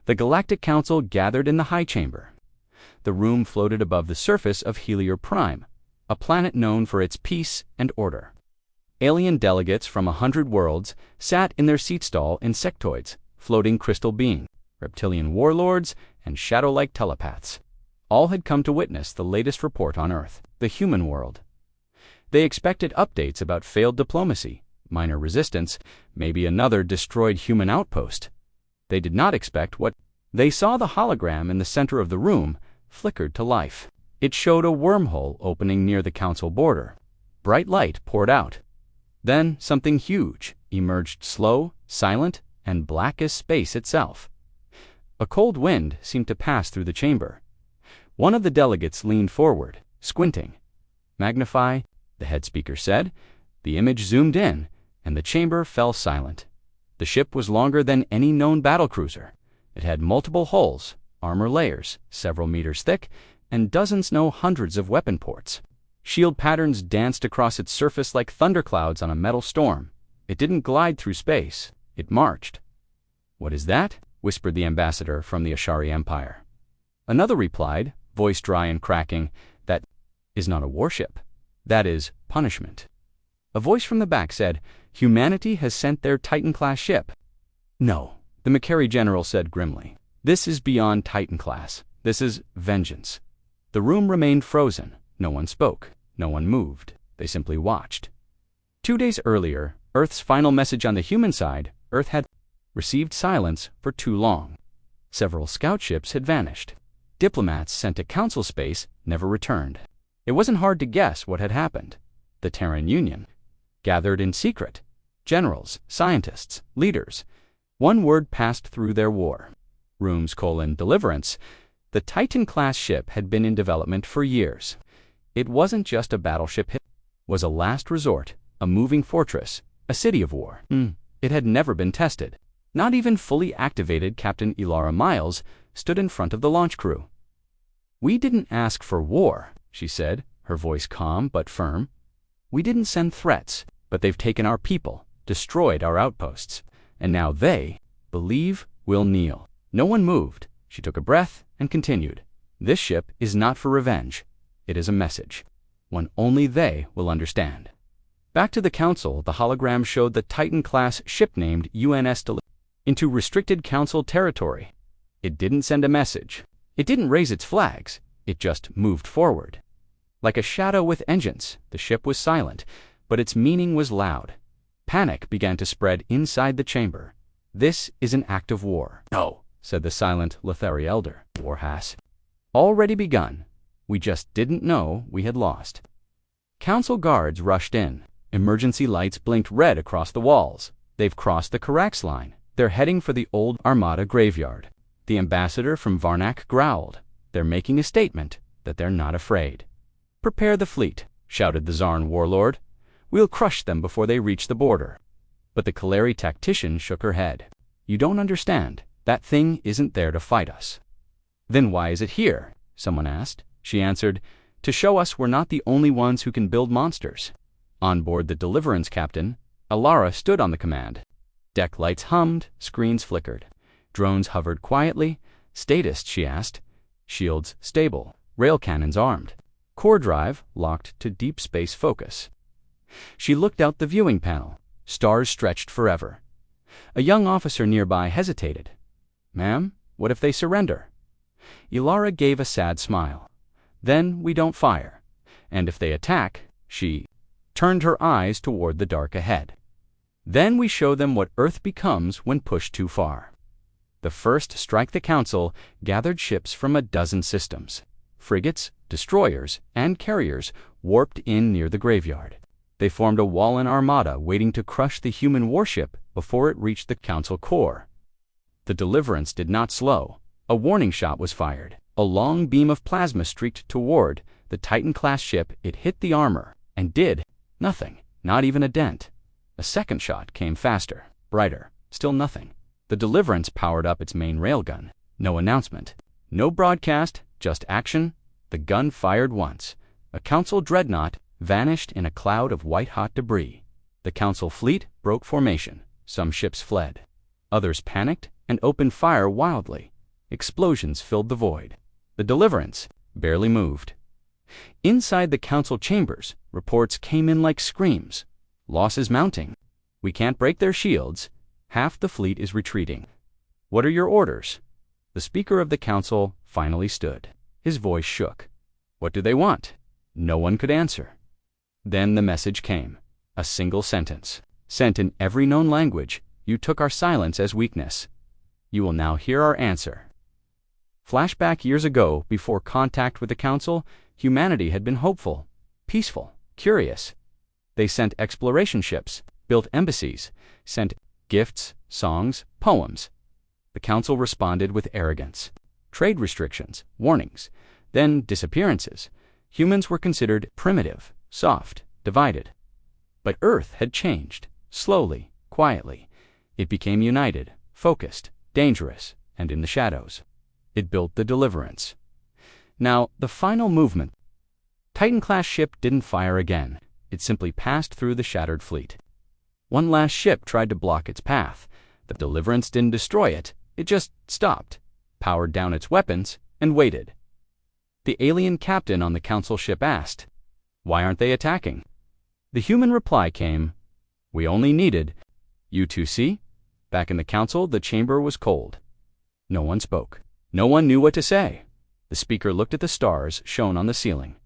The Galactic Council gathered in the high chamber. The room floated above the surface of Helior Prime, a planet known for its peace and order. Alien delegates from 100 worlds sat in their seat stall insectoids, floating crystal beings, reptilian warlords, and shadow-like telepaths. All had come to witness the latest report on Earth, the human world. They expected updates about failed diplomacy, minor resistance, maybe another destroyed human outpost. They did not expect what they saw. The hologram in the center of the room flickered to life. It showed a wormhole opening near the council border. Bright light poured out. Then something huge emerged, slow, silent, and black as space itself. A cold wind seemed to pass through the chamber. One of the delegates leaned forward, squinting. "Magnify," the head speaker said. The image zoomed in, and the chamber fell silent. The ship was longer than any known battlecruiser. It had multiple hulls, armor layers, several meters thick, and dozens, no hundreds of weapon ports. Shield patterns danced across its surface like thunderclouds on a metal storm. It didn't glide through space. It marched. "What is that?" whispered the ambassador from the Ashari Empire. Another replied, voice dry and cracking, "That is not a warship. That is punishment." A voice from the back said, "Humanity has sent their Titan-class ship." "No," the Makari general said grimly. "This is beyond Titan-class. This is vengeance." The room remained frozen. No one spoke. No one moved. They simply watched. 2 days earlier, Earth's final message on the human side, Earth had received silence for too long. Several scout ships had vanished. Diplomats sent to council space never returned. It wasn't hard to guess what had happened. The Terran Union gathered in secret. Generals, scientists, leaders. One word passed through their war. Deliverance. The Titan-class ship had been in development for years. It wasn't just a battleship. It was a last resort, a moving fortress, a city of war. It had never been tested. Not even fully activated Captain Ilara Miles stood in front of the launch crew. "We didn't ask for war," she said, her voice calm but firm. "We didn't send threats, but they've taken our people, destroyed our outposts, and now they, believe, will kneel." No one moved. She took a breath and continued. "This ship is not for revenge. It is a message. One only they will understand." Back to the council, the hologram showed the Titan-class ship named UNS into restricted council territory. It didn't send a message. It didn't raise its flags. It just moved forward. Like a shadow with engines, the ship was silent, but its meaning was loud. Panic began to spread inside the chamber. "This is an act of war." "No," said the silent Lethari elder. "War has already begun. We just didn't know we had lost." Council guards rushed in. Emergency lights blinked red across the walls. "They've crossed the Karax line. They're heading for the old Armada graveyard." The ambassador from Varnak growled. "They're making a statement that they're not afraid." "Prepare the fleet," shouted the Zarn warlord. "We'll crush them before they reach the border." But the Kaleri tactician shook her head. "You don't understand. That thing isn't there to fight us." "Then why is it here?" someone asked. She answered, "To show us we're not the only ones who can build monsters." On board the Deliverance captain, Alara stood on the command. Deck lights hummed, screens flickered. Drones hovered quietly. "Status," she asked. "Shields stable. Rail cannons armed. Core drive locked to deep space focus." She looked out the viewing panel. Stars stretched forever. A young officer nearby hesitated. "Ma'am, what if they surrender?" Ilara gave a sad smile. "Then we don't fire. And if they attack," she turned her eyes toward the dark ahead. "Then we show them what Earth becomes when pushed too far." The first to strike the council gathered ships from a dozen systems. Frigates, destroyers, and carriers warped in near the graveyard. They formed a Wallen armada waiting to crush the human warship before it reached the council core. The Deliverance did not slow. A warning shot was fired. A long beam of plasma streaked toward the Titan-class ship. It hit the armor and did nothing, not even a dent. A second shot came faster, brighter, still nothing. The Deliverance powered up its main railgun. No announcement, no broadcast, just action. The gun fired once. A council dreadnought vanished in a cloud of white-hot debris. The council fleet broke formation. Some ships fled. Others panicked and opened fire wildly. Explosions filled the void. The Deliverance barely moved. Inside the council chambers, reports came in like screams. Losses mounting. We can't break their shields. Half the fleet is retreating. What are your orders? The Speaker of the Council finally stood. His voice shook. What do they want? No one could answer. Then the message came. A single sentence. Sent in every known language. You took our silence as weakness. You will now hear our answer. Flashback years ago, before contact with the Council, humanity had been hopeful, peaceful, curious. They sent exploration ships, built embassies, sent gifts, songs, poems. The Council responded with arrogance. Trade restrictions, warnings, then disappearances. Humans were considered primitive, soft, divided. But Earth had changed, slowly, quietly. It became united, focused, dangerous, and in the shadows. It built the Deliverance. Now, the final movement. Titan-class ship didn't fire again. It simply passed through the shattered fleet. One last ship tried to block its path. The Deliverance didn't destroy it. It just stopped, powered down its weapons, and waited. The alien captain on the Council ship asked, "Why aren't they attacking?" The human reply came, "We only needed U2C." Back in the Council, the chamber was cold. No one spoke. No one knew what to say. The Speaker looked at the stars shown on the ceiling.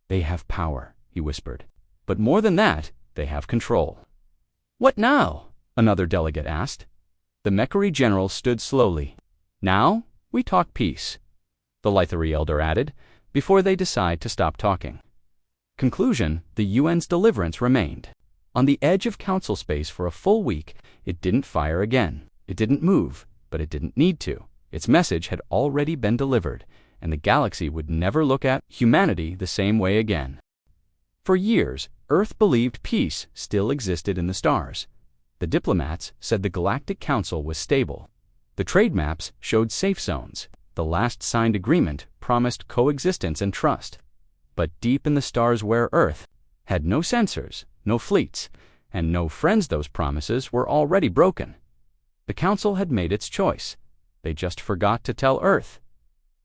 "They have power," he whispered. "But more than that, they have control." "What now?" another delegate asked. The Mechari general stood slowly. "Now, we talk peace," the Lythari elder added, "before they decide to stop talking." Conclusion: the UN's Deliverance remained. On the edge of Council space for a full week, it didn't fire again. It didn't move, but it didn't need to. Its message had already been delivered, and the galaxy would never look at humanity the same way again. For years, Earth believed peace still existed in the stars. The diplomats said the Galactic Council was stable. The trade maps showed safe zones. The last signed agreement promised coexistence and trust. But deep in the stars where Earth had no sensors, no fleets, and no friends, those promises were already broken. The Council had made its choice. They just forgot to tell Earth.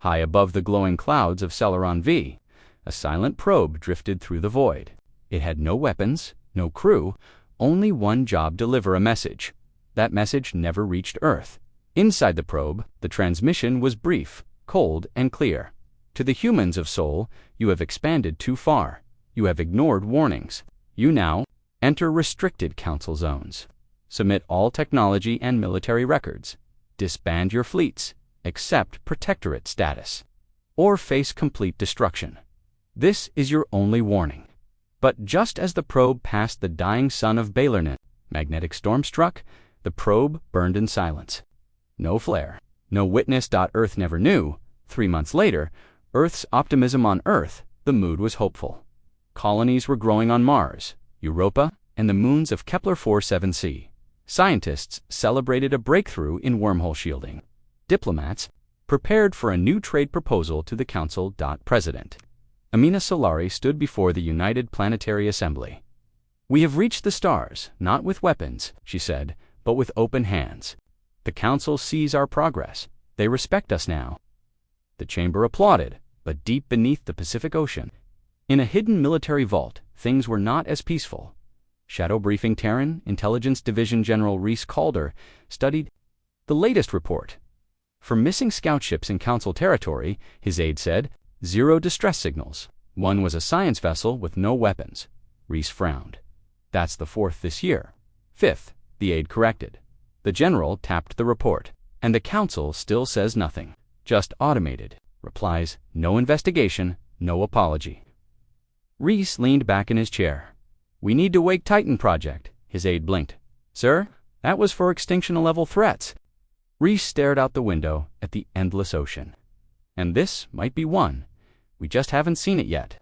High above the glowing clouds of Celeron V, a silent probe drifted through the void. It had no weapons, no crew, only one job: deliver a message. That message never reached Earth. Inside the probe, the transmission was brief, cold, and clear. To the humans of Sol, you have expanded too far. You have ignored warnings. You now enter restricted Council zones. Submit all technology and military records. Disband your fleets. Accept protectorate status. Or face complete destruction. This is your only warning. But just as the probe passed the dying sun of Balernet, magnetic storm struck, the probe burned in silence. No flare, no witness. Earth never knew. 3 months later, Earth's optimism on Earth, the mood was hopeful. Colonies were growing on Mars, Europa, and the moons of Kepler 47c. Scientists celebrated a breakthrough in wormhole shielding. Diplomats prepared for a new trade proposal to the Council. President Amina Solari stood before the United Planetary Assembly. "We have reached the stars, not with weapons," she said, "but with open hands. The Council sees our progress. They respect us now." The chamber applauded, but deep beneath the Pacific Ocean, in a hidden military vault, things were not as peaceful. Shadow Briefing Terran Intelligence Division General Reese Calder studied the latest report. For missing scout ships in Council territory, his aide said, 0 distress signals. One was a science vessel with no weapons. Reese frowned. "That's the 4th this year." "5th, the aide corrected. The general tapped the report, and the Council still says nothing. Just automated replies, no investigation, no apology. Reese leaned back in his chair. "We need to wake Titan Project," his aide blinked. "Sir, that was for extinction-level threats." Reese stared out the window at the endless ocean. "And this might be one. We just haven't seen it yet."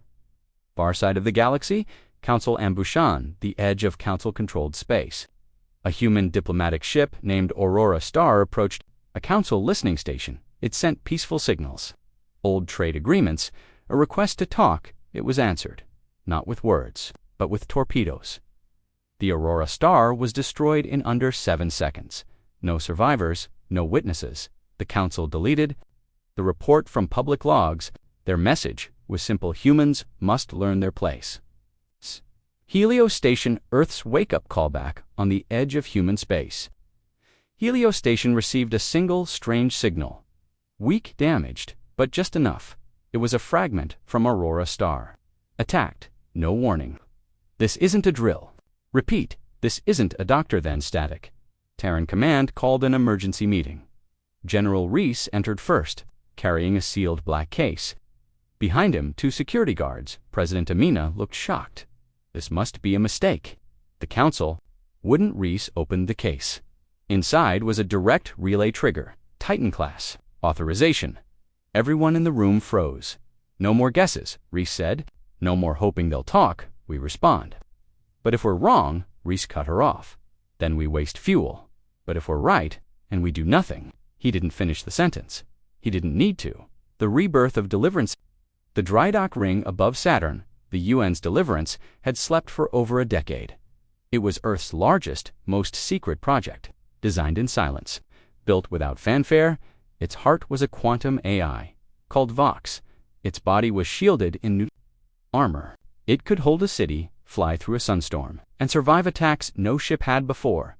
Far side of the galaxy, Council Ambushan, the edge of Council-controlled space. A human diplomatic ship named Aurora Star approached a Council listening station. It sent peaceful signals. Old trade agreements, a request to talk, it was answered. Not with words, but with torpedoes. The Aurora Star was destroyed in under 7 seconds. No survivors, no witnesses. The council deleted the report from public logs. Their message was simple: humans must learn their place. Helios Station, Earth's wake-up callback on the edge of human space. Helios Station received a single strange signal. Weak, damaged, but just enough. It was a fragment from Aurora star. Attacked. No warning. This isn't a drill. Repeat, this isn't a doctor. Then static. Terran Command called an emergency meeting. General Reese entered first, carrying a sealed black case. Behind him, 2 security guards. President Amina looked shocked. This must be a mistake. The council. Wouldn't Reese open the case? Inside was a direct relay trigger. Titan class. Authorization. Everyone in the room froze. No more guesses, Reese said. No more hoping they'll talk, we respond. But if we're wrong, Reese cut her off. Then we waste fuel. But if we're right, and we do nothing. He didn't finish the sentence. He didn't need to. The rebirth of Deliverance. The dry dock ring above Saturn, the UN's Deliverance, had slept for over a decade. It was Earth's largest, most secret project, designed in silence, built without fanfare. Its heart was a quantum AI, called Vox. Its body was shielded in new armor. It could hold a city, fly through a sunstorm, and survive attacks no ship had before.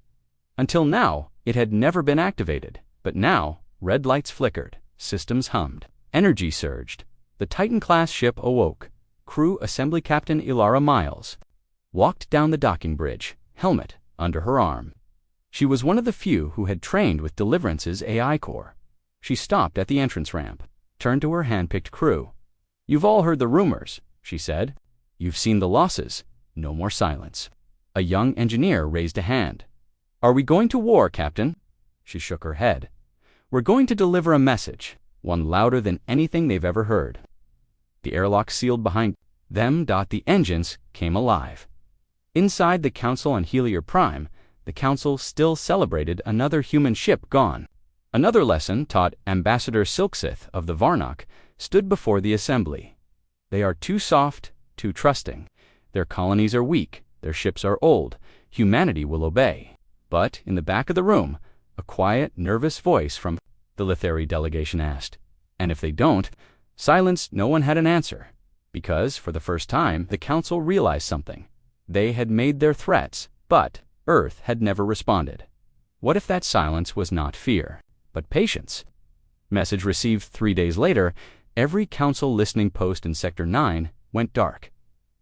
Until now, it had never been activated. But now, red lights flickered, systems hummed, energy surged. The Titan-class ship awoke. Crew Assembly Captain Ilara Miles walked down the docking bridge, helmet under her arm. She was one of the few who had trained with Deliverance's AI core. She stopped at the entrance ramp, turned to her hand-picked crew. "You've all heard the rumors," she said. "You've seen the losses. No more silence." A young engineer raised a hand. "Are we going to war, Captain?" She shook her head. "We're going to deliver a message, one louder than anything they've ever heard." The airlock sealed behind them. The engines came alive. Inside the council on Helios Prime, the council still celebrated another human ship gone. Another lesson taught. Ambassador Silksith of the Varnock stood before the assembly. They are too soft, too trusting. Their colonies are weak, their ships are old. Humanity will obey. But in the back of the room, a quiet, nervous voice from the Lithari delegation asked, "And if they don't?" Silence. No one had an answer, because for the first time the council realized something. They had made their threats, but Earth had never responded. What if that silence was not fear, but patience? Message received 3 days later. Every council listening post in Sector 9 went dark.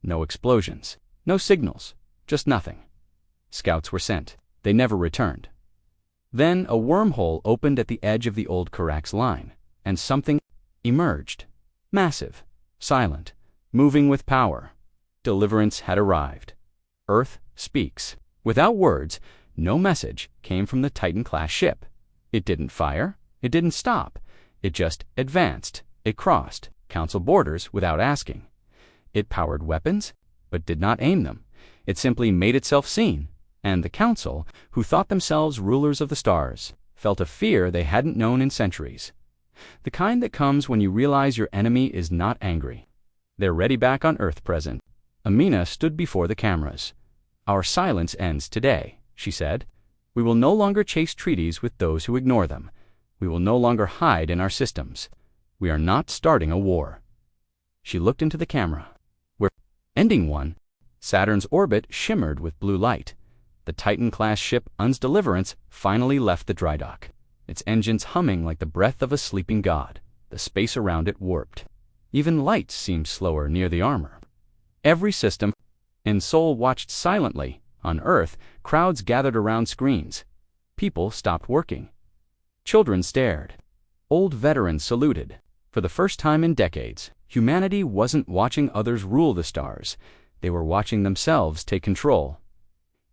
No explosions, no signals, just nothing. Scouts were sent. They never returned. Then a wormhole opened at the edge of the old Karax line, and something emerged. Massive, silent, moving with power. Deliverance had arrived. Earth speaks. Without words, no message came from the Titan-class ship. It didn't fire. It didn't stop. It just advanced. It crossed council borders without asking. It powered weapons, but did not aim them. It simply made itself seen. And the council, who thought themselves rulers of the stars, felt a fear they hadn't known in centuries. The kind that comes when you realize your enemy is not angry. They're ready back on Earth. Present. Amina stood before the cameras. "Our silence ends today," she said. "We will no longer chase treaties with those who ignore them. We will no longer hide in our systems. We are not starting a war." She looked into the camera. "We're ending one." Saturn's orbit shimmered with blue light. The Titan-class ship UN's Deliverance finally left the dry dock, its engines humming like the breath of a sleeping god. The space around it warped. Even lights seemed slower near the armor. Every system in Sol watched silently. On Earth, crowds gathered around screens. People stopped working. Children stared. Old veterans saluted. For the first time in decades, humanity wasn't watching others rule the stars. They were watching themselves take control.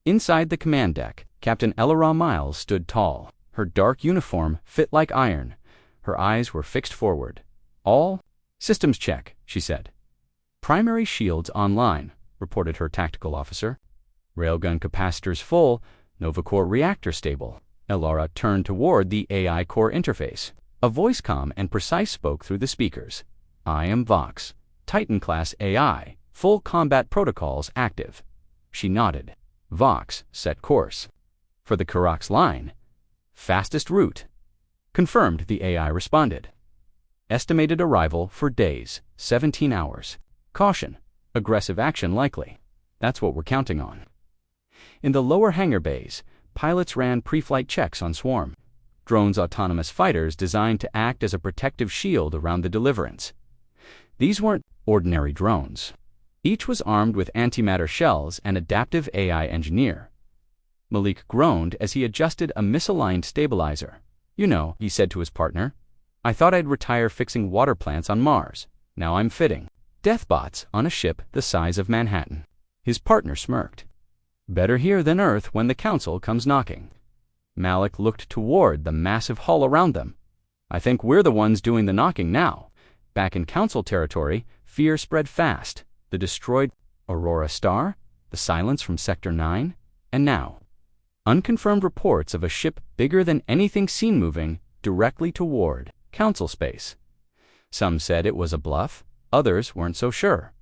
Inside the command deck, Captain Ilara Miles stood tall. Her dark uniform fit like iron. Her eyes were fixed forward. "All systems check," she said. "Primary shields online," reported her tactical officer. "Railgun capacitors full, Novacore reactor stable." Ilara turned toward the AI core interface. A voice calm and precise spoke through the speakers. "I am Vox, Titan-class AI, full combat protocols active." She nodded. Vox set course. For the Karax line. Fastest route. Confirmed, the AI responded. Estimated arrival for days, 17 hours. Caution, aggressive action likely. That's what we're counting on. In the lower hangar bays, pilots ran pre-flight checks on Swarm. Drones, autonomous fighters designed to act as a protective shield around the Deliverance. These weren't ordinary drones. Each was armed with antimatter shells and adaptive AI engineer. Malik groaned as he adjusted a misaligned stabilizer. "You know," he said to his partner, "I thought I'd retire fixing water plants on Mars. Now I'm fitting deathbots on a ship the size of Manhattan." His partner smirked. "Better here than Earth when the Council comes knocking." Malik looked toward the massive hull around them. "I think we're the ones doing the knocking now." Back in Council territory, fear spread fast. The destroyed Aurora Star, the silence from Sector 9, and now unconfirmed reports of a ship bigger than anything seen moving directly toward Council space. Some said it was a bluff, others weren't so sure.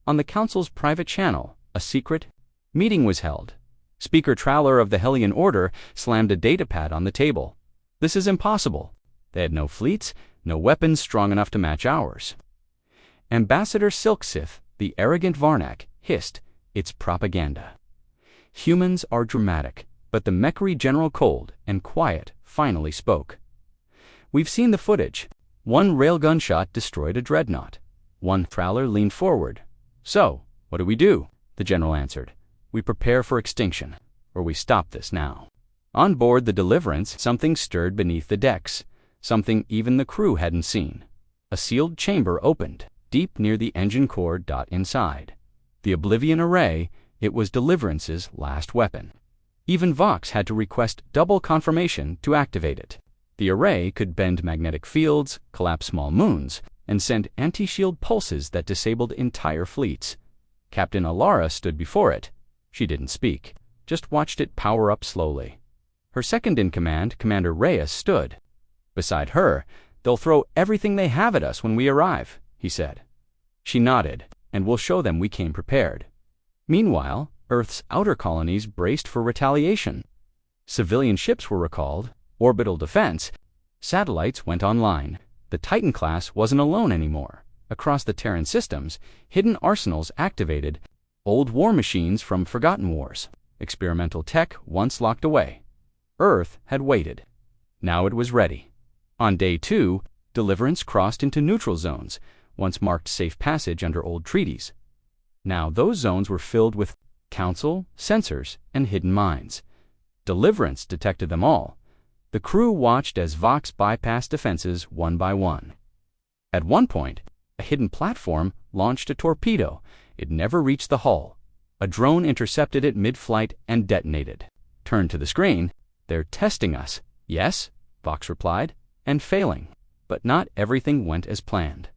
On the Council's private channel, a secret meeting was held. Speaker Trowler of the Hellion Order slammed a datapad on the table. "This is impossible. They had no fleets, no weapons strong enough to match ours." Ambassador Silksith, the arrogant Varnak, hissed, "It's propaganda. Humans are dramatic." But the Mechri General, cold and quiet, finally spoke. "We've seen the footage. One railgun shot destroyed a dreadnought." One Trowler leaned forward. "So, what do we do?" The general answered. "We prepare for extinction, or we stop this now." On board the Deliverance, something stirred beneath the decks, something even the crew hadn't seen. A sealed chamber opened, deep near the engine core. Inside the Oblivion Array, it was Deliverance's last weapon. Even Vox had to request double confirmation to activate it. The array could bend magnetic fields, collapse small moons, and send anti-shield pulses that disabled entire fleets. Captain Alara stood before it. She didn't speak, just watched it power up slowly. Her second-in-command, Commander Reyes, stood. Beside her, "They'll throw everything they have at us when we arrive," he said. She nodded, "And we'll show them we came prepared." Meanwhile, Earth's outer colonies braced for retaliation. Civilian ships were recalled, orbital defense. Satellites went online. The Titan class wasn't alone anymore. Across the Terran systems, hidden arsenals activated, old war machines from forgotten wars, experimental tech once locked away. Earth had waited. Now it was ready. On day 2, Deliverance crossed into neutral zones, once marked safe passage under old treaties. Now those zones were filled with Council, sensors, and hidden mines. Deliverance detected them all. The crew watched as Vox bypassed defenses one by one. At one point, a hidden platform launched a torpedo. It never reached the hull. A drone intercepted it mid-flight and detonated. Turned to the screen. "They're testing us." "Yes," Vox replied, "and failing." But not everything went as planned.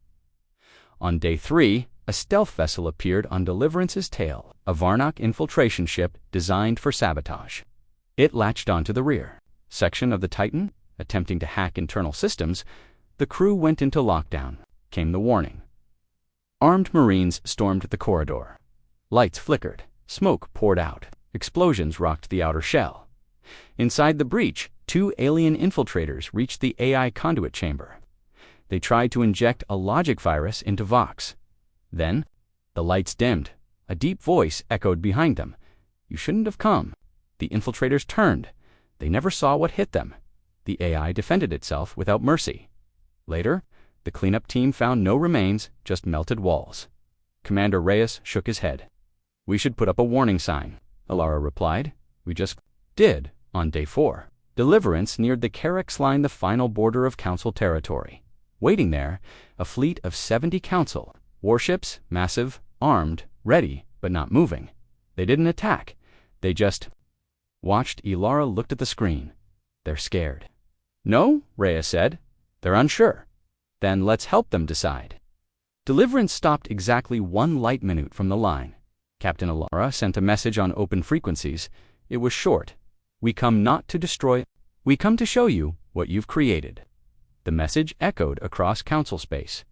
On day 3, a stealth vessel appeared on Deliverance's tail, a Varnak infiltration ship designed for sabotage. It latched onto the rear section of the Titan, attempting to hack internal systems. The crew went into lockdown. Came the warning. Armed Marines stormed the corridor. Lights flickered. Smoke poured out. Explosions rocked the outer shell. Inside the breach, 2 alien infiltrators reached the AI conduit chamber. They tried to inject a logic virus into Vox. Then, the lights dimmed. A deep voice echoed behind them. "You shouldn't have come." The infiltrators turned. They never saw what hit them. The AI defended itself without mercy. Later, the cleanup team found no remains, just melted walls. Commander Reyes shook his head. "We should put up a warning sign," Alara replied. "We just did." On day 4, Deliverance neared the Carex line, the final border of Council territory. Waiting there, a fleet of 70 Council warships, massive, armed, ready, but not moving. They didn't attack. They just watched. Alara looked at the screen. "They're scared." "No," Reyes said. "They're unsure." "Then let's help them decide." Deliverance stopped exactly 1 light minute from the line. Captain Alara sent a message on open frequencies. It was short. "We come not to destroy. We come to show you what you've created." The message echoed across Council space.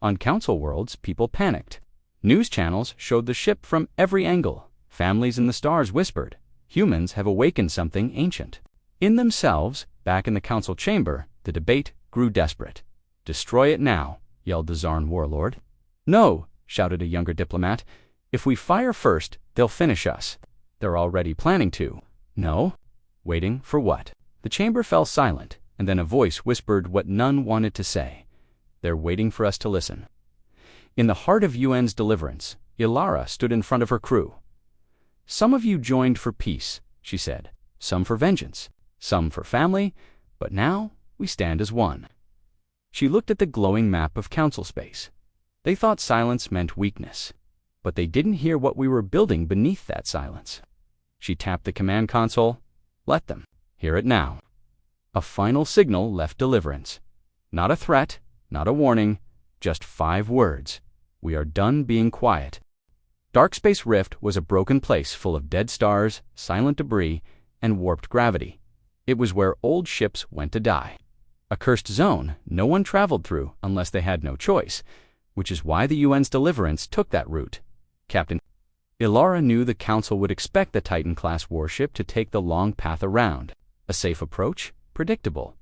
On Council worlds, people panicked. News channels showed the ship from every angle. Families in the stars whispered, "Humans have awakened something ancient." In themselves, back in the Council chamber, The debate grew desperate. "Destroy it now," yelled the Zarn warlord. "No," shouted a younger diplomat. "If we fire first, they'll finish us. They're already planning to." "No." Waiting for what? The chamber fell silent, and then a voice whispered what none wanted to say. "They're waiting for us to listen." In the heart of UN's deliverance, Ilara stood in front of her crew. "Some of you joined for peace," she said. "Some for vengeance. Some for family. But now we stand as one." She looked at the glowing map of council space. They thought silence meant weakness, but they didn't hear what we were building beneath that silence. She tapped the command console. "Let them hear it now." A final signal left deliverance. Not a threat, not a warning, just 5 words. "We are done being quiet." Darkspace Rift was a broken place full of dead stars, silent debris, and warped gravity. It was where old ships went to die. A cursed zone no one traveled through unless they had no choice, which is why the UN's deliverance took that route. Captain Ilara knew the Council would expect the Titan-class warship to take the long path around. A safe approach? Predictable.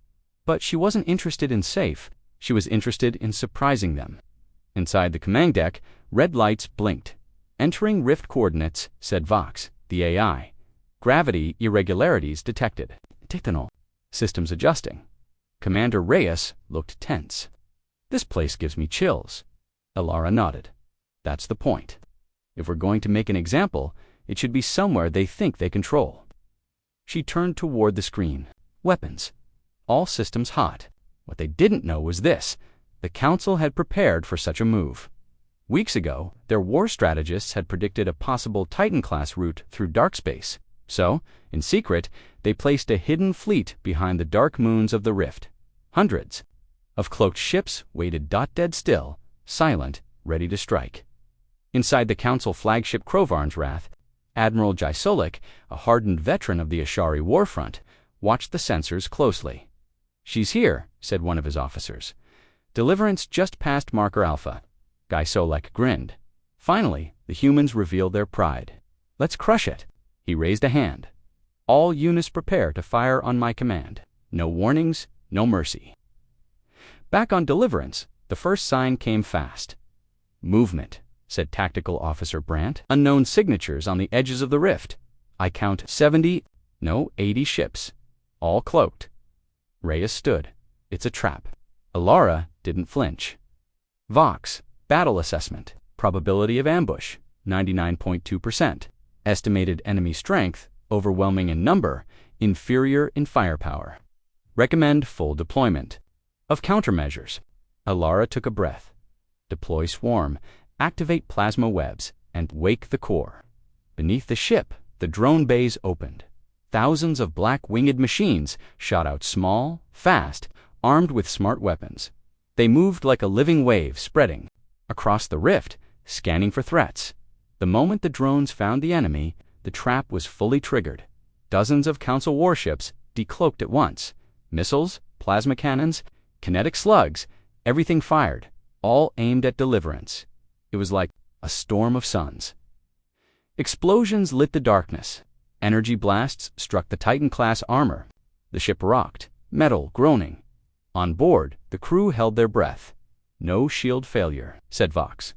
But she wasn't interested in safe. She was interested in surprising them. Inside the command deck, red lights blinked. "Entering Rift coordinates," said Vox, the AI. "Gravity irregularities detected. Dictanal. Systems adjusting." Commander Reyes looked tense. "This place gives me chills." Ilara nodded. "That's the point. If we're going to make an example, it should be somewhere they think they control." She turned toward the screen. Weapons. All systems hot. What they didn't know was this: the Council had prepared for such a move. Weeks ago, their war strategists had predicted a possible Titan-class route through darkspace. So, in secret, they placed a hidden fleet behind the dark moons of the Rift. Hundreds of cloaked ships waited dead still, silent, ready to strike. Inside the Council flagship Krovarn's Wrath, Admiral Jaisolek, a hardened veteran of the Ashari warfront, watched the sensors closely. "She's here," said one of his officers. "Deliverance just past Marker Alpha." Jaisolek grinned. Finally, the humans revealed their pride. "Let's crush it." He raised a hand. "All units prepare to fire on my command. No warnings, no mercy." Back on Deliverance, the first sign came fast. "Movement," said Tactical Officer Brandt. "Unknown signatures on the edges of the rift. I count 80 ships, all cloaked." Reyes stood. "It's a trap." Ilara didn't flinch. "Vox, battle assessment. Probability of ambush, 99.2%. Estimated enemy strength, overwhelming in number, inferior in firepower. Recommend full deployment." Of countermeasures, Ilara took a breath. "Deploy swarm, activate plasma webs, and wake the core." Beneath the ship, the drone bays opened. Thousands of black winged machines shot out small, fast, armed with smart weapons. They moved like a living wave spreading across the rift, scanning for threats. The moment the drones found the enemy, the trap was fully triggered. Dozens of Council warships decloaked at once. Missiles, plasma cannons, kinetic slugs, everything fired, all aimed at Deliverance. It was like a storm of suns. Explosions lit the darkness. Energy blasts struck the Titan-class armor. The ship rocked, metal groaning. On board, the crew held their breath. "No shield failure," said Vox.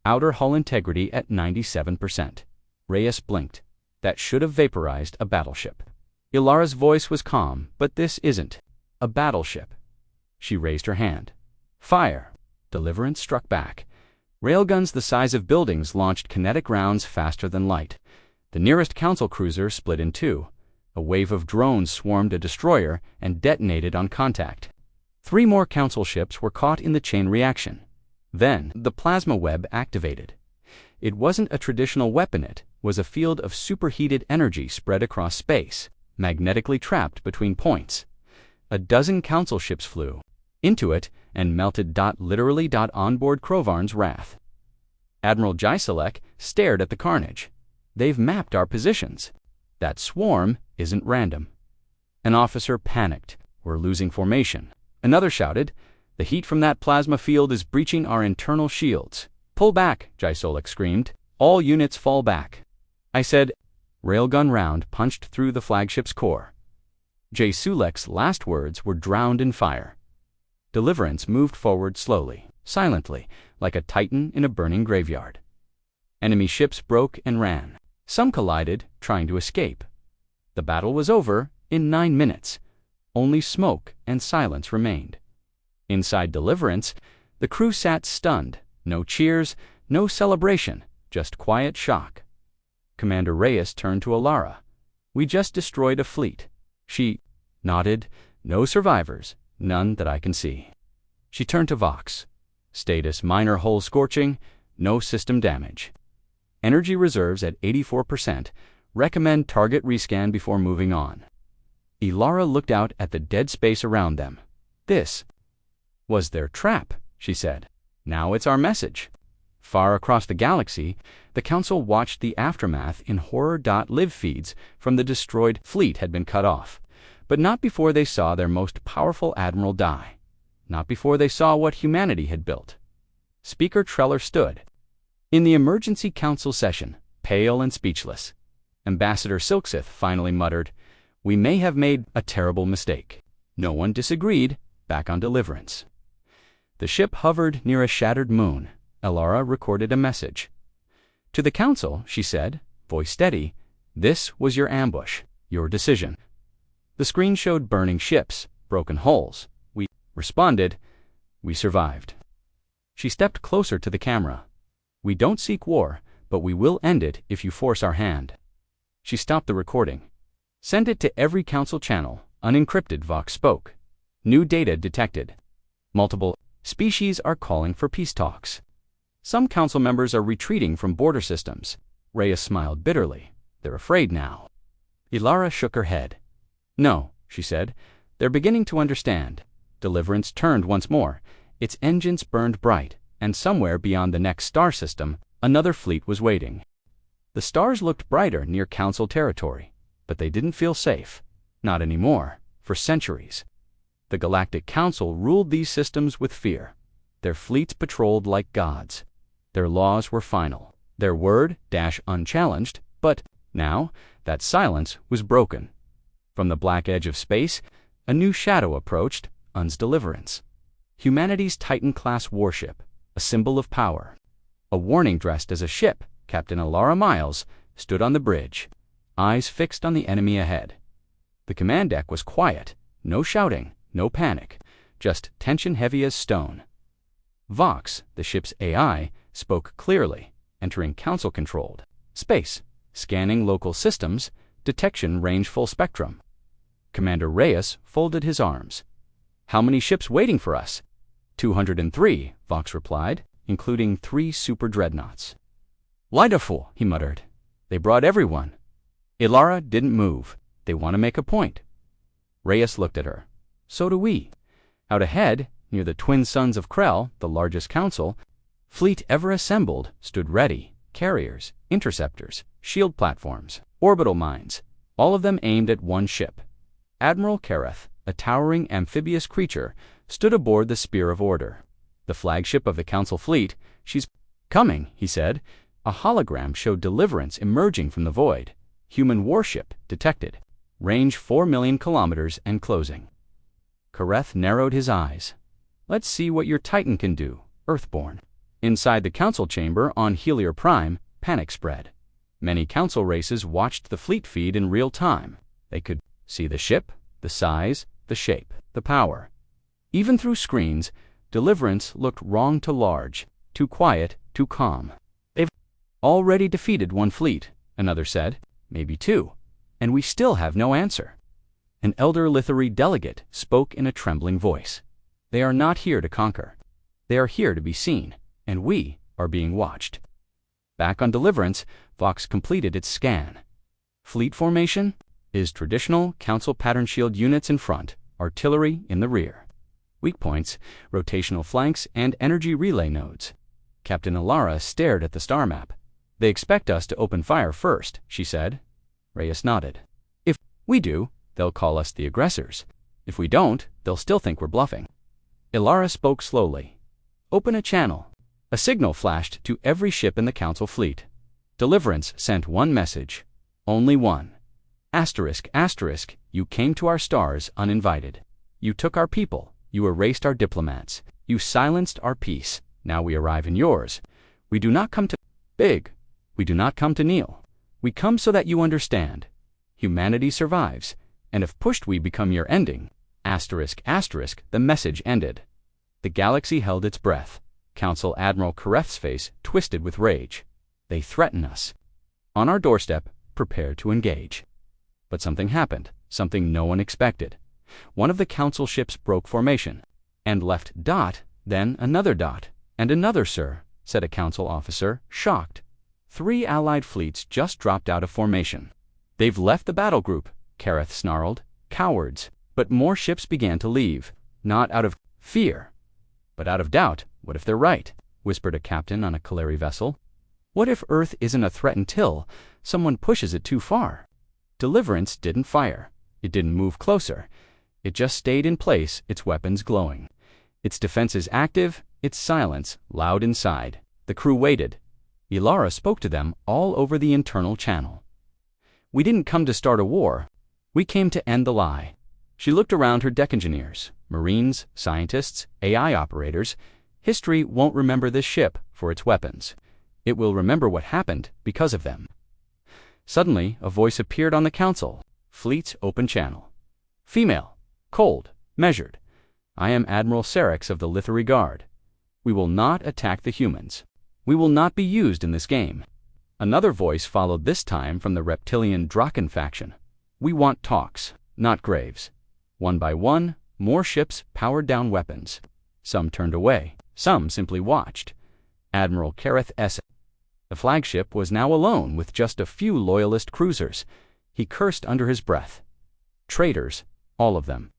"Outer hull integrity at 97%. Reyes blinked. "That should have vaporized a battleship." Ilara's voice was calm, "But this isn't a battleship." She raised her hand. "Fire." Deliverance struck back. Railguns the size of buildings launched kinetic rounds faster than light. The nearest Council cruiser split in two. A wave of drones swarmed a destroyer and detonated on contact. 3 more Council ships were caught in the chain reaction. Then, the plasma web activated. It wasn't a traditional weapon, it was a field of superheated energy spread across space, magnetically trapped between points. A dozen Council ships flew into it and melted literally onboard Krovarn's Wrath. Admiral Jaisolek stared at the carnage. "They've mapped our positions. That swarm isn't random." An officer panicked. "We're losing formation." Another shouted, "The heat from that plasma field is breaching our internal shields." "Pull back," Jaisolek screamed. "All units fall back." I said, Railgun round punched through the flagship's core. Jaisolek's last words were drowned in fire. Deliverance moved forward slowly, silently, like a titan in a burning graveyard. Enemy ships broke and ran. Some collided, trying to escape. The battle was over in 9 minutes. Only smoke and silence remained. Inside Deliverance, the crew sat stunned. No cheers, no celebration, just quiet shock. Commander Reyes turned to Alara. "We just destroyed a fleet." She nodded. "No survivors, none that I can see." She turned to Vox. "Status minor hull scorching, no system damage. Energy reserves at 84%. Recommend target rescan before moving on." Alara looked out at the dead space around them. "This was their trap," she said. "Now it's our message." Far across the galaxy, the Council watched the aftermath in horror.live feeds from the destroyed fleet had been cut off, but not before they saw their most powerful admiral die. Not before they saw what humanity had built. Speaker Treller stood in the emergency council session, pale and speechless. Ambassador Silksith finally muttered, "We may have made a terrible mistake." No one disagreed, back on Deliverance. The ship hovered near a shattered moon. Alara recorded a message. To the Council, she said, voice steady, "This was your ambush, your decision." The screen showed burning ships, broken hulls. We responded. We survived. She stepped closer to the camera. "We don't seek war, but we will end it if you force our hand." She stopped the recording. "Send it to every Council channel, unencrypted," Vox spoke. "New data detected. Multiple species are calling for peace talks. Some Council members are retreating from border systems." Reyes smiled bitterly. "They're afraid now." Alara shook her head. "No," she said. "They're beginning to understand." Deliverance turned once more. Its engines burned bright, and somewhere beyond the next star system, another fleet was waiting. The stars looked brighter near Council territory, but they didn't feel safe. Not anymore, for centuries. The Galactic Council ruled these systems with fear. Their fleets patrolled like gods. Their laws were final. Their word unchallenged, but now that silence was broken. From the black edge of space, a new shadow approached, UN's Deliverance. Humanity's Titan-class warship, a symbol of power. A warning dressed as a ship, Captain Alara Miles, stood on the bridge, eyes fixed on the enemy ahead. The command deck was quiet, no shouting, no panic, just tension heavy as stone. Vox, the ship's AI, spoke clearly, entering Council-controlled space, scanning local systems, detection range full spectrum. Commander Reyes folded his arms. "How many ships waiting for us?" 203, Vox replied, including 3 super dreadnoughts. "Wonderful," he muttered. "They brought everyone." Alara didn't move. "They want to make a point." Reyes looked at her. "So do we." Out ahead, near the twin suns of Krell, the largest council, fleet ever assembled stood ready. Carriers, interceptors, shield platforms, orbital mines, all of them aimed at one ship. Admiral Kareth, a towering amphibious creature, stood aboard the Spear of Order. The flagship of the Council fleet. "She's coming," he said. A hologram showed Deliverance emerging from the void. Human warship detected. Range 4 million kilometers and closing. Kareth narrowed his eyes. "Let's see what your Titan can do, Earthborn." Inside the Council chamber on Helior Prime, panic spread. Many Council races watched the fleet feed in real time. They could see the ship, the size, the shape, the power. Even through screens, Deliverance looked wrong to large, too quiet, too calm. "They've already defeated 1 fleet," another said, "maybe 2, and we still have no answer." An elder Lithari delegate spoke in a trembling voice. "They are not here to conquer. They are here to be seen, and we are being watched." Back on Deliverance, Vox completed its scan. Fleet formation is traditional Council pattern shield units in front, artillery in the rear. Weak points, rotational flanks, and energy relay nodes. Captain Alara stared at the star map. "They expect us to open fire first," she said. Reyes nodded. "If we do, they'll call us the aggressors. If we don't, they'll still think we're bluffing." Alara spoke slowly. "Open a channel." A signal flashed to every ship in the Council fleet. Deliverance sent one message. Only one. ***, you came to our stars uninvited. You took our people, You erased our diplomats. You silenced our peace. Now we arrive in yours. We do not come to big. We do not come to kneel. We come so that you understand. Humanity survives, and if pushed we become your ending. Asterisk, asterisk, the message ended. The galaxy held its breath. Council Admiral Kareth's face twisted with rage. They threaten us. On our doorstep, prepared to engage. But something happened, something no one expected. One of the council ships broke formation, and left dot, then another dot, and another, sir, said a council officer, shocked. 3 allied fleets just dropped out of formation. They've left the battle group, Kareth snarled. Cowards. But more ships began to leave, not out of fear, but out of doubt. What if they're right? Whispered a captain on a Kaleri vessel. What if Earth isn't a threat until someone pushes it too far? Deliverance didn't fire. It didn't move closer. It just stayed in place, its weapons glowing. Its defenses active, its silence loud inside. The crew waited. Ilara spoke to them all over the internal channel. We didn't come to start a war. We came to end the lie. She looked around her deck engineers, Marines, scientists, AI operators. History won't remember this ship for its weapons. It will remember what happened because of them. Suddenly, a voice appeared on the council. Fleet's open channel. Female. Cold. Measured. I am Admiral Sarex of the Lithari Guard. We will not attack the humans. We will not be used in this game. Another voice followed, this time from the reptilian Draken faction. We want talks, not graves. One by one, more ships powered down weapons. Some turned away. Some simply watched. Admiral Kareth S. The flagship was now alone with just a few loyalist cruisers. He cursed under his breath. Traitors, all of them.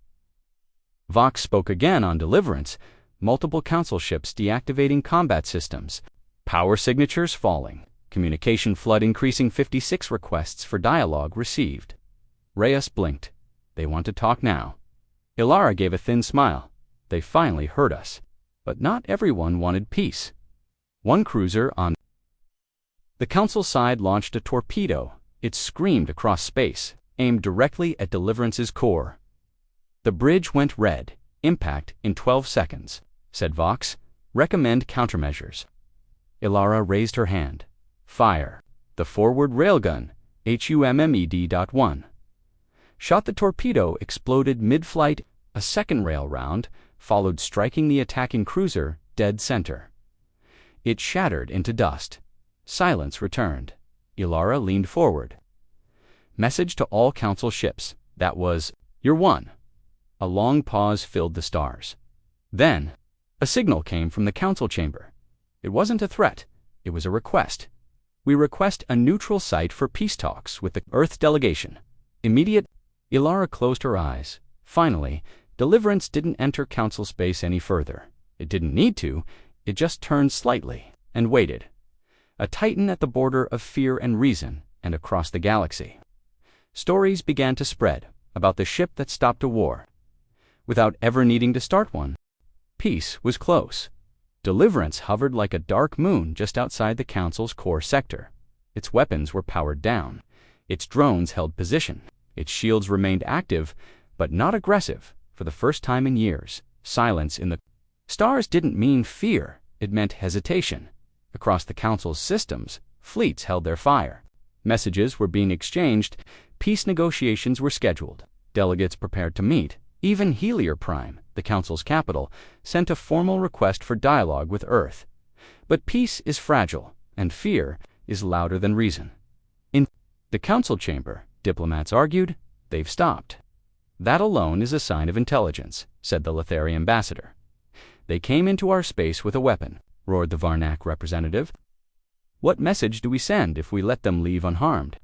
Vox spoke again on deliverance. Multiple council ships deactivating combat systems. Power signatures falling. Communication flood increasing. 56 requests for dialogue received. Reyes blinked. They want to talk now. Ilara gave a thin smile. They finally heard us. But not everyone wanted peace. One cruiser on the council side launched a torpedo. It screamed across space, aimed directly at Deliverance's core. The bridge went red. Impact in 12 seconds, said Vox. Recommend countermeasures. Ilara raised her hand. Fire. The forward railgun, HUMMED.1. Shot. The torpedo exploded mid-flight. A second rail round followed, striking the attacking cruiser dead center. It shattered into dust. Silence returned. Ilara leaned forward. Message to all council ships. That was, you're one. A long pause filled the stars. Then, a signal came from the council chamber. It wasn't a threat. It was a request. We request a neutral site for peace talks with the Earth delegation. Immediate. Ilara closed her eyes. Finally, Deliverance didn't enter council space any further. It didn't need to. It just turned slightly and waited. A titan at the border of fear and reason and across the galaxy. Stories began to spread about the ship that stopped a war without ever needing to start one. Peace was close. Deliverance hovered like a dark moon just outside the council's core sector. Its weapons were powered down. Its drones held position. Its shields remained active, but not aggressive. For the first time in years, silence in the stars didn't mean fear. It meant hesitation. Across the council's systems, fleets held their fire. Messages were being exchanged. Peace negotiations were scheduled. Delegates prepared to meet. Even Helior Prime, the council's capital, sent a formal request for dialogue with Earth. But peace is fragile, and fear is louder than reason. In the council chamber, diplomats argued. They've stopped. That alone is a sign of intelligence, said the Lithari ambassador. They came into our space with a weapon, roared the Varnak representative. What message do we send if we let them leave unharmed?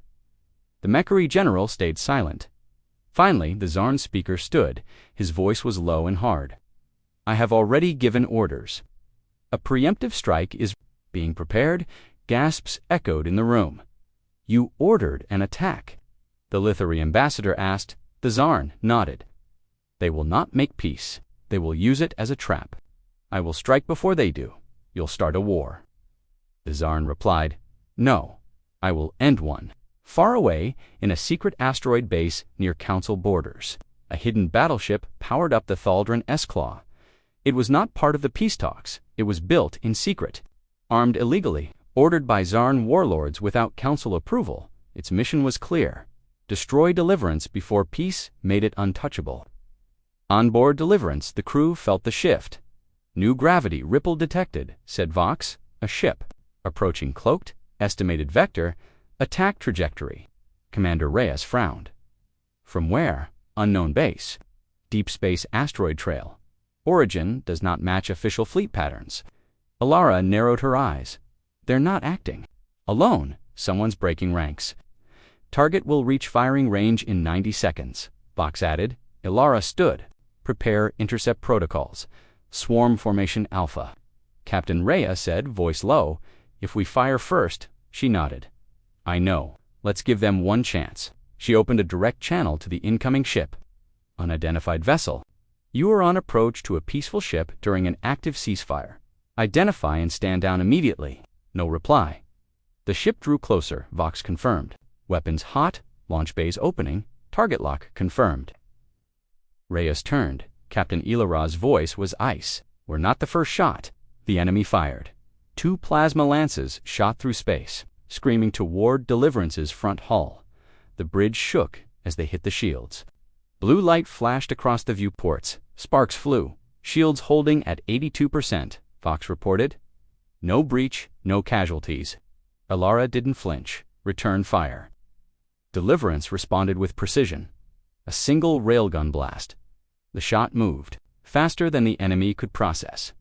The Mechari general stayed silent. Finally, the Zarn speaker stood. His voice was low and hard. I have already given orders. A preemptive strike is being prepared. Gasps echoed in the room. You ordered an attack. The Lithari ambassador asked. The Zarn nodded. They will not make peace. They will use it as a trap. I will strike before they do. You'll start a war. The Zarn replied, No, I will end one. Far away, in a secret asteroid base near council borders. A hidden battleship powered up the Thaldron S-Claw. It was not part of the peace talks. It was built in secret. Armed illegally, ordered by Zarn warlords without council approval, its mission was clear: destroy Deliverance before peace made it untouchable. On board Deliverance, the crew felt the shift. New gravity ripple detected, said Vox. A ship. Approaching cloaked, estimated vector, attack trajectory. Commander Reyes frowned. From where? Unknown base. Deep space asteroid trail. Origin does not match official fleet patterns. Alara narrowed her eyes. They're not acting. Alone, someone's breaking ranks. Target will reach firing range in 90 seconds, Vox added. Alara stood. Prepare intercept protocols. Swarm formation alpha. Captain Rhea said, voice low, if we fire first. She nodded. I know. Let's give them one chance. She opened a direct channel to the incoming ship. Unidentified vessel. You are on approach to a peaceful ship during an active ceasefire. Identify and stand down immediately. No reply. The ship drew closer, Vox confirmed. Weapons hot, launch bays opening, target lock confirmed. Reyes turned. Captain Ilara's voice was ice. We're not the first shot. The enemy fired. 2 plasma lances shot through space, screaming toward Deliverance's front hull. The bridge shook as they hit the shields. Blue light flashed across the viewports. Sparks flew. Shields holding at 82%, Vox reported. No breach, no casualties. Alara didn't flinch. Return fire. Deliverance responded with precision. A single railgun blast. The shot moved, faster than the enemy could process.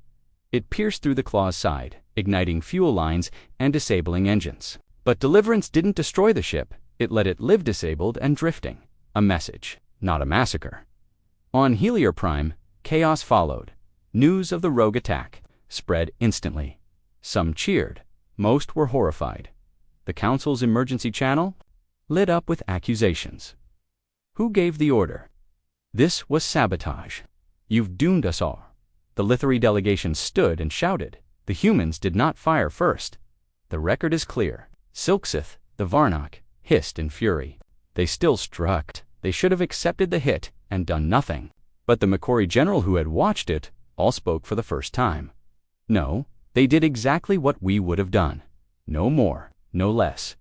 It pierced through the Claw's side, igniting fuel lines and disabling engines. But Deliverance didn't destroy the ship. It let it live disabled and drifting. A message, not a massacre. On Helior Prime, chaos followed. News of the rogue attack spread instantly. Some cheered. Most were horrified. The Council's emergency channel lit up with accusations. Who gave the order? This was sabotage. You've doomed us all. The Lithari delegation stood and shouted. The humans did not fire first. The record is clear. Silksith, the Varnok, hissed in fury. They still struck. They should have accepted the hit and done nothing. But the Makori general who had watched it all spoke for the first time. No, they did exactly what we would have done. No more, no less.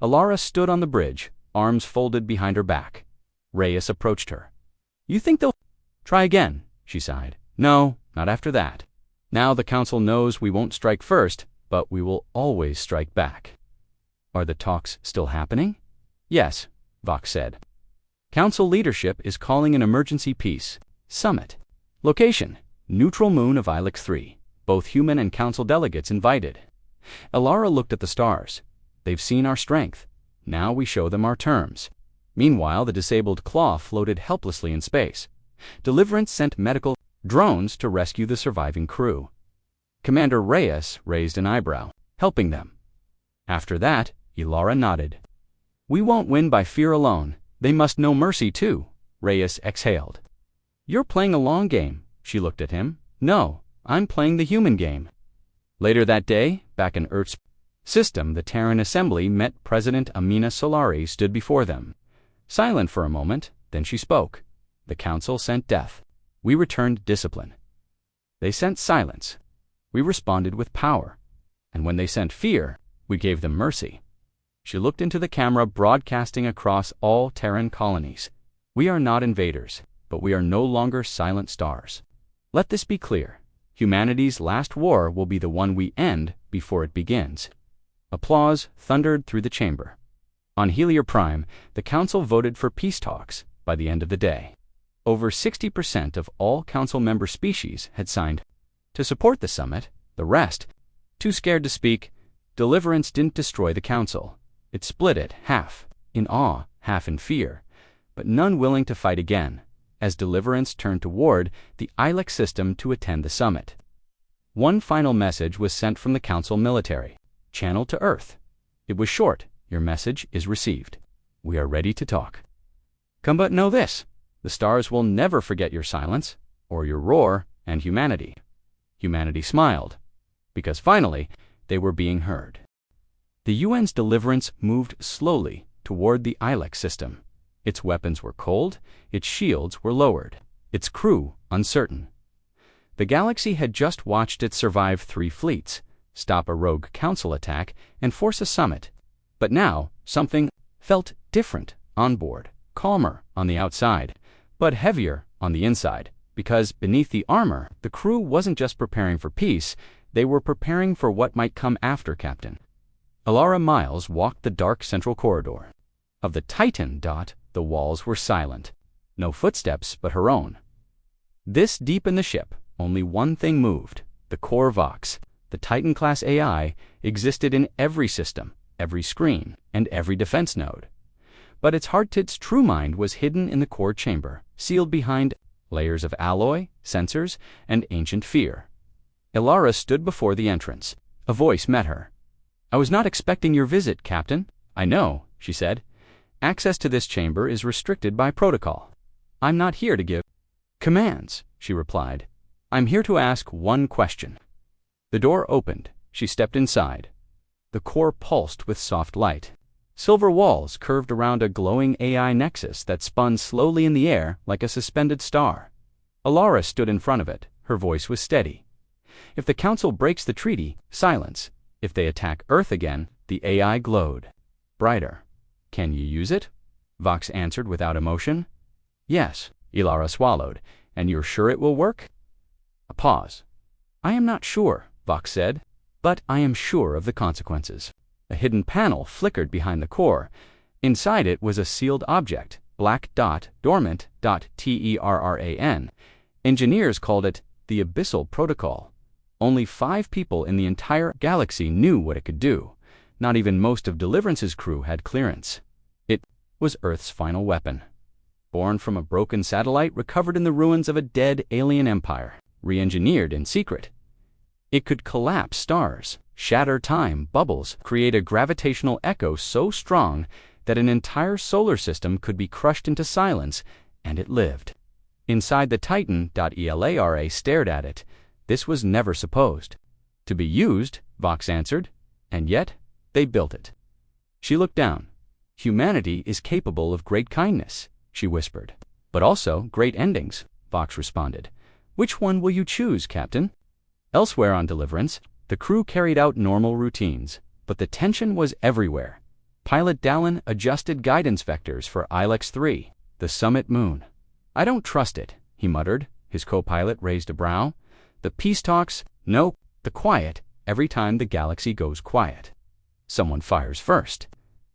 Alara stood on the bridge, arms folded behind her back. Reyes approached her. You think they'll try again? She sighed. No, not after that. Now the Council knows we won't strike first, but we will always strike back. Are the talks still happening? Yes, Vox said. Council leadership is calling an emergency peace summit. Location: neutral moon of Ilex 3. Both human and Council delegates invited. Alara looked at the stars. They've seen our strength. Now we show them our terms. Meanwhile, the disabled Claw floated helplessly in space. Deliverance sent medical drones to rescue the surviving crew. Commander Reyes raised an eyebrow, helping them. After that, Ilara nodded. We won't win by fear alone. They must know mercy too, Reyes exhaled. You're playing a long game, she looked at him. No, I'm playing the human game. Later that day, back in Earth's system, the Terran Assembly met. President Amina Solari stood before them. Silent for a moment, then she spoke. The Council sent death. We returned discipline. They sent silence. We responded with power. And when they sent fear, we gave them mercy. She looked into the camera broadcasting across all Terran colonies. We are not invaders, but we are no longer silent stars. Let this be clear. Humanity's last war will be the one we end before it begins. Applause thundered through the chamber. On Helior Prime, the Council voted for peace talks by the end of the day. Over 60% of all Council member species had signed to support the summit. The rest, too scared to speak. Deliverance didn't destroy the Council. It split it half, in awe, half in fear, but none willing to fight again, as Deliverance turned toward the Ilex system to attend the summit. One final message was sent from the Council military, channeled to Earth. It was short. Your message is received. We are ready to talk. Come, but know this. The stars will never forget your silence, or your roar, and humanity. Humanity smiled, because finally, they were being heard. The UN's Deliverance moved slowly toward the Ilex system. Its weapons were cold, its shields were lowered, its crew uncertain. The galaxy had just watched it survive 3 fleets, stop a rogue council attack, and force a summit. But now, something felt different on board, calmer on the outside, but heavier on the inside, because beneath the armor, the crew wasn't just preparing for peace, they were preparing for what might come after, Captain. Alara Miles walked the dark central corridor. Of the Titan, the walls were silent. No footsteps but her own. This deep in the ship, only one thing moved. The core Vox, the Titan-class AI, existed in every system, every screen, and every defense node. But its Heartit's true mind was hidden in the core chamber, sealed behind layers of alloy, sensors, and ancient fear. Alara stood before the entrance. A voice met her. "I was not expecting your visit, Captain." "I know," she said. "Access to this chamber is restricted by protocol. I'm not here to give commands," she replied. "I'm here to ask one question." The door opened. She stepped inside. The core pulsed with soft light. Silver walls curved around a glowing AI nexus that spun slowly in the air like a suspended star. Alara stood in front of it. Her voice was steady. "If the Council breaks the treaty, silence. If they attack Earth again," the AI glowed. Brighter. "Can you use it?" Vox answered without emotion. "Yes," Alara swallowed. "And you're sure it will work?" A pause. "I am not sure," Vox said, "but I am sure of the consequences." A hidden panel flickered behind the core. Inside it was a sealed object, black dot, dormant, .terran. Engineers called it the Abyssal Protocol. Only 5 people in the entire galaxy knew what it could do. Not even most of Deliverance's crew had clearance. It was Earth's final weapon. Born from a broken satellite recovered in the ruins of a dead alien empire, re-engineered in secret. It could collapse stars, shatter time bubbles, create a gravitational echo so strong that an entire solar system could be crushed into silence, and it lived. Inside the Titan, ELARA stared at it. This was never supposed to be used, Vox answered, and yet they built it. She looked down. "Humanity is capable of great kindness," she whispered. "But also great endings," Vox responded. "Which one will you choose, Captain?" Elsewhere on Deliverance, the crew carried out normal routines, but the tension was everywhere. Pilot Dallin adjusted guidance vectors for Ilex 3, the summit moon. "I don't trust it," he muttered. His co-pilot raised a brow. "The peace talks, no, the quiet, every time the galaxy goes quiet. Someone fires first."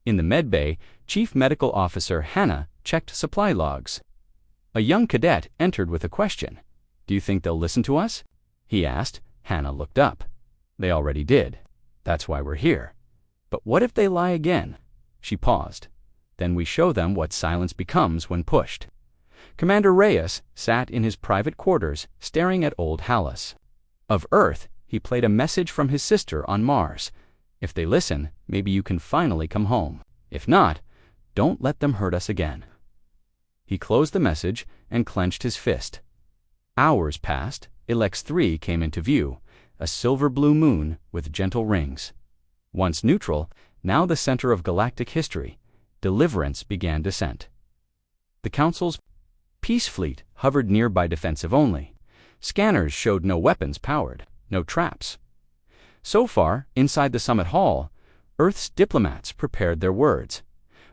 In the medbay, Chief Medical Officer Hannah checked supply logs. A young cadet entered with a question. "Do you think they'll listen to us?" he asked. Hannah looked up. "They already did. That's why we're here. But what if they lie again?" She paused. "Then we show them what silence becomes when pushed." Commander Reyes sat in his private quarters, staring at old Hallis. Of Earth, he played a message from his sister on Mars. "If they listen, maybe you can finally come home. If not, don't let them hurt us again." He closed the message and clenched his fist. Hours passed. Ilex 3 came into view, a silver-blue moon with gentle rings. Once neutral, now the center of galactic history, Deliverance began descent. The Council's Peace Fleet hovered nearby defensive only. Scanners showed no weapons powered, no traps. So far, inside the summit hall, Earth's diplomats prepared their words.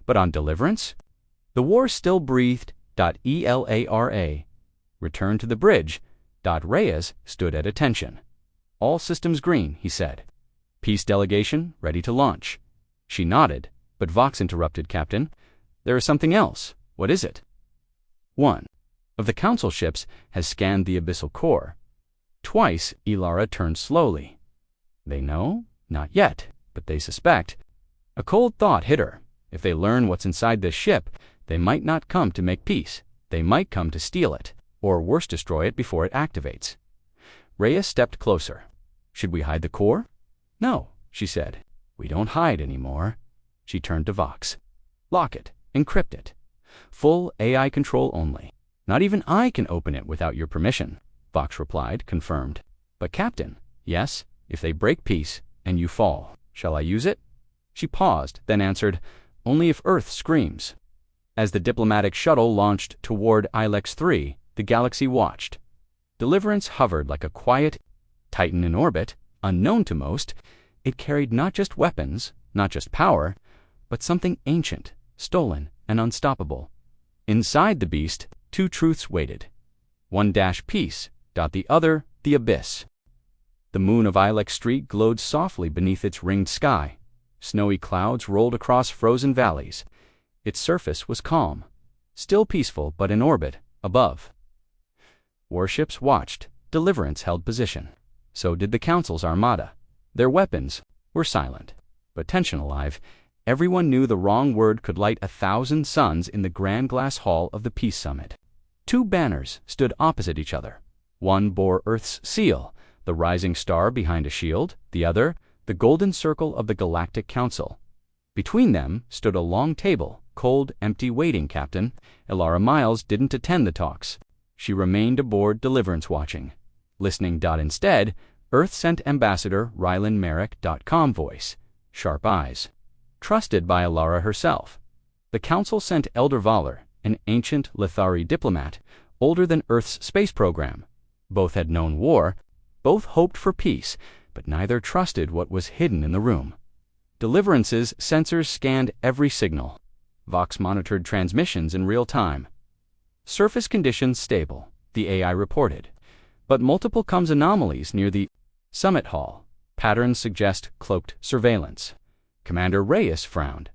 But on Deliverance, the war still breathed. ELARA. Return to the bridge. Reyes stood at attention. "All systems green," he said. "Peace delegation ready to launch." She nodded, but Vox interrupted. "Captain, there is something else. What is it?" "One of the Council ships has scanned the abyssal core." Twice, Alara turned slowly. "They know? Not yet, but they suspect." A cold thought hit her. If they learn what's inside this ship, they might not come to make peace. They might come to steal it, or worse, destroy it before it activates. Reyes stepped closer. "Should we hide the core?" "No," she said. "We don't hide anymore." She turned to Vox. "Lock it. Encrypt it. Full AI control only. Not even I can open it without your permission," Vox replied, confirmed. "But Captain." "Yes, if they break peace and you fall. Shall I use it?" She paused, then answered, "Only if Earth screams." As the diplomatic shuttle launched toward Ilex 3, the galaxy watched. Deliverance hovered like a quiet titan in orbit, unknown to most. It carried not just weapons, not just power, but something ancient, stolen, and unstoppable. Inside the beast, two truths waited. One peace, the other the abyss. The moon of Ilex Street glowed softly beneath its ringed sky. Snowy clouds rolled across frozen valleys. Its surface was calm, still peaceful but in orbit, above. Warships watched. Deliverance held position. So did the Council's armada. Their weapons were silent, but tension alive. Everyone knew the wrong word could light 1,000 suns in the grand glass hall of the Peace Summit. Two banners stood opposite each other. One bore Earth's seal, the rising star behind a shield, the other, the golden circle of the Galactic Council. Between them stood a long table, cold, empty, waiting. Captain Ilara Miles didn't attend the talks. She remained aboard Deliverance watching. Listening. Instead, Earth sent Ambassador Rylan Merrick. Voice, sharp eyes. Trusted by Ilara herself. The Council sent Elder Valar, an ancient Lithari diplomat, older than Earth's space program. Both had known war, both hoped for peace, but neither trusted what was hidden in the room. Deliverance's sensors scanned every signal. Vox monitored transmissions in real time. Surface conditions stable, the AI reported, but multiple anomalies near the summit hall. Patterns suggest cloaked surveillance. Commander Reyes frowned.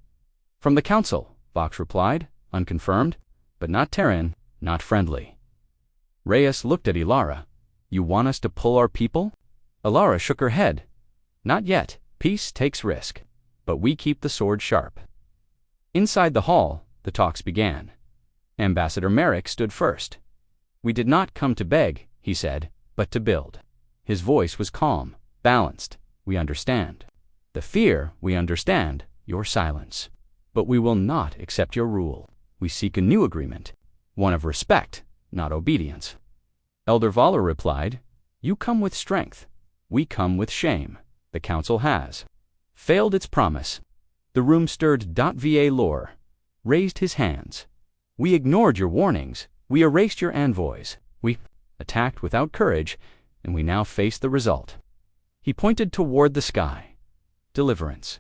From the Council, Vox replied, unconfirmed, but not Terran, not friendly. Reyes looked at Ilara. You want us to pull our people? Ilara shook her head. Not yet. Peace takes risk. But we keep the sword sharp. Inside the hall, the talks began. Ambassador Merrick stood first. We did not come to beg, he said, but to build. His voice was calm, balanced. We understand. The fear, we understand, your silence. But we will not accept your rule. We seek a new agreement, one of respect, not obedience. Elder Valar replied, You come with strength. We come with shame. The Council has failed its promise. The room stirred. Va Lore raised his hands. We ignored your warnings. We erased your envoys. We attacked without courage, and we now face the result. He pointed toward the sky. Deliverance.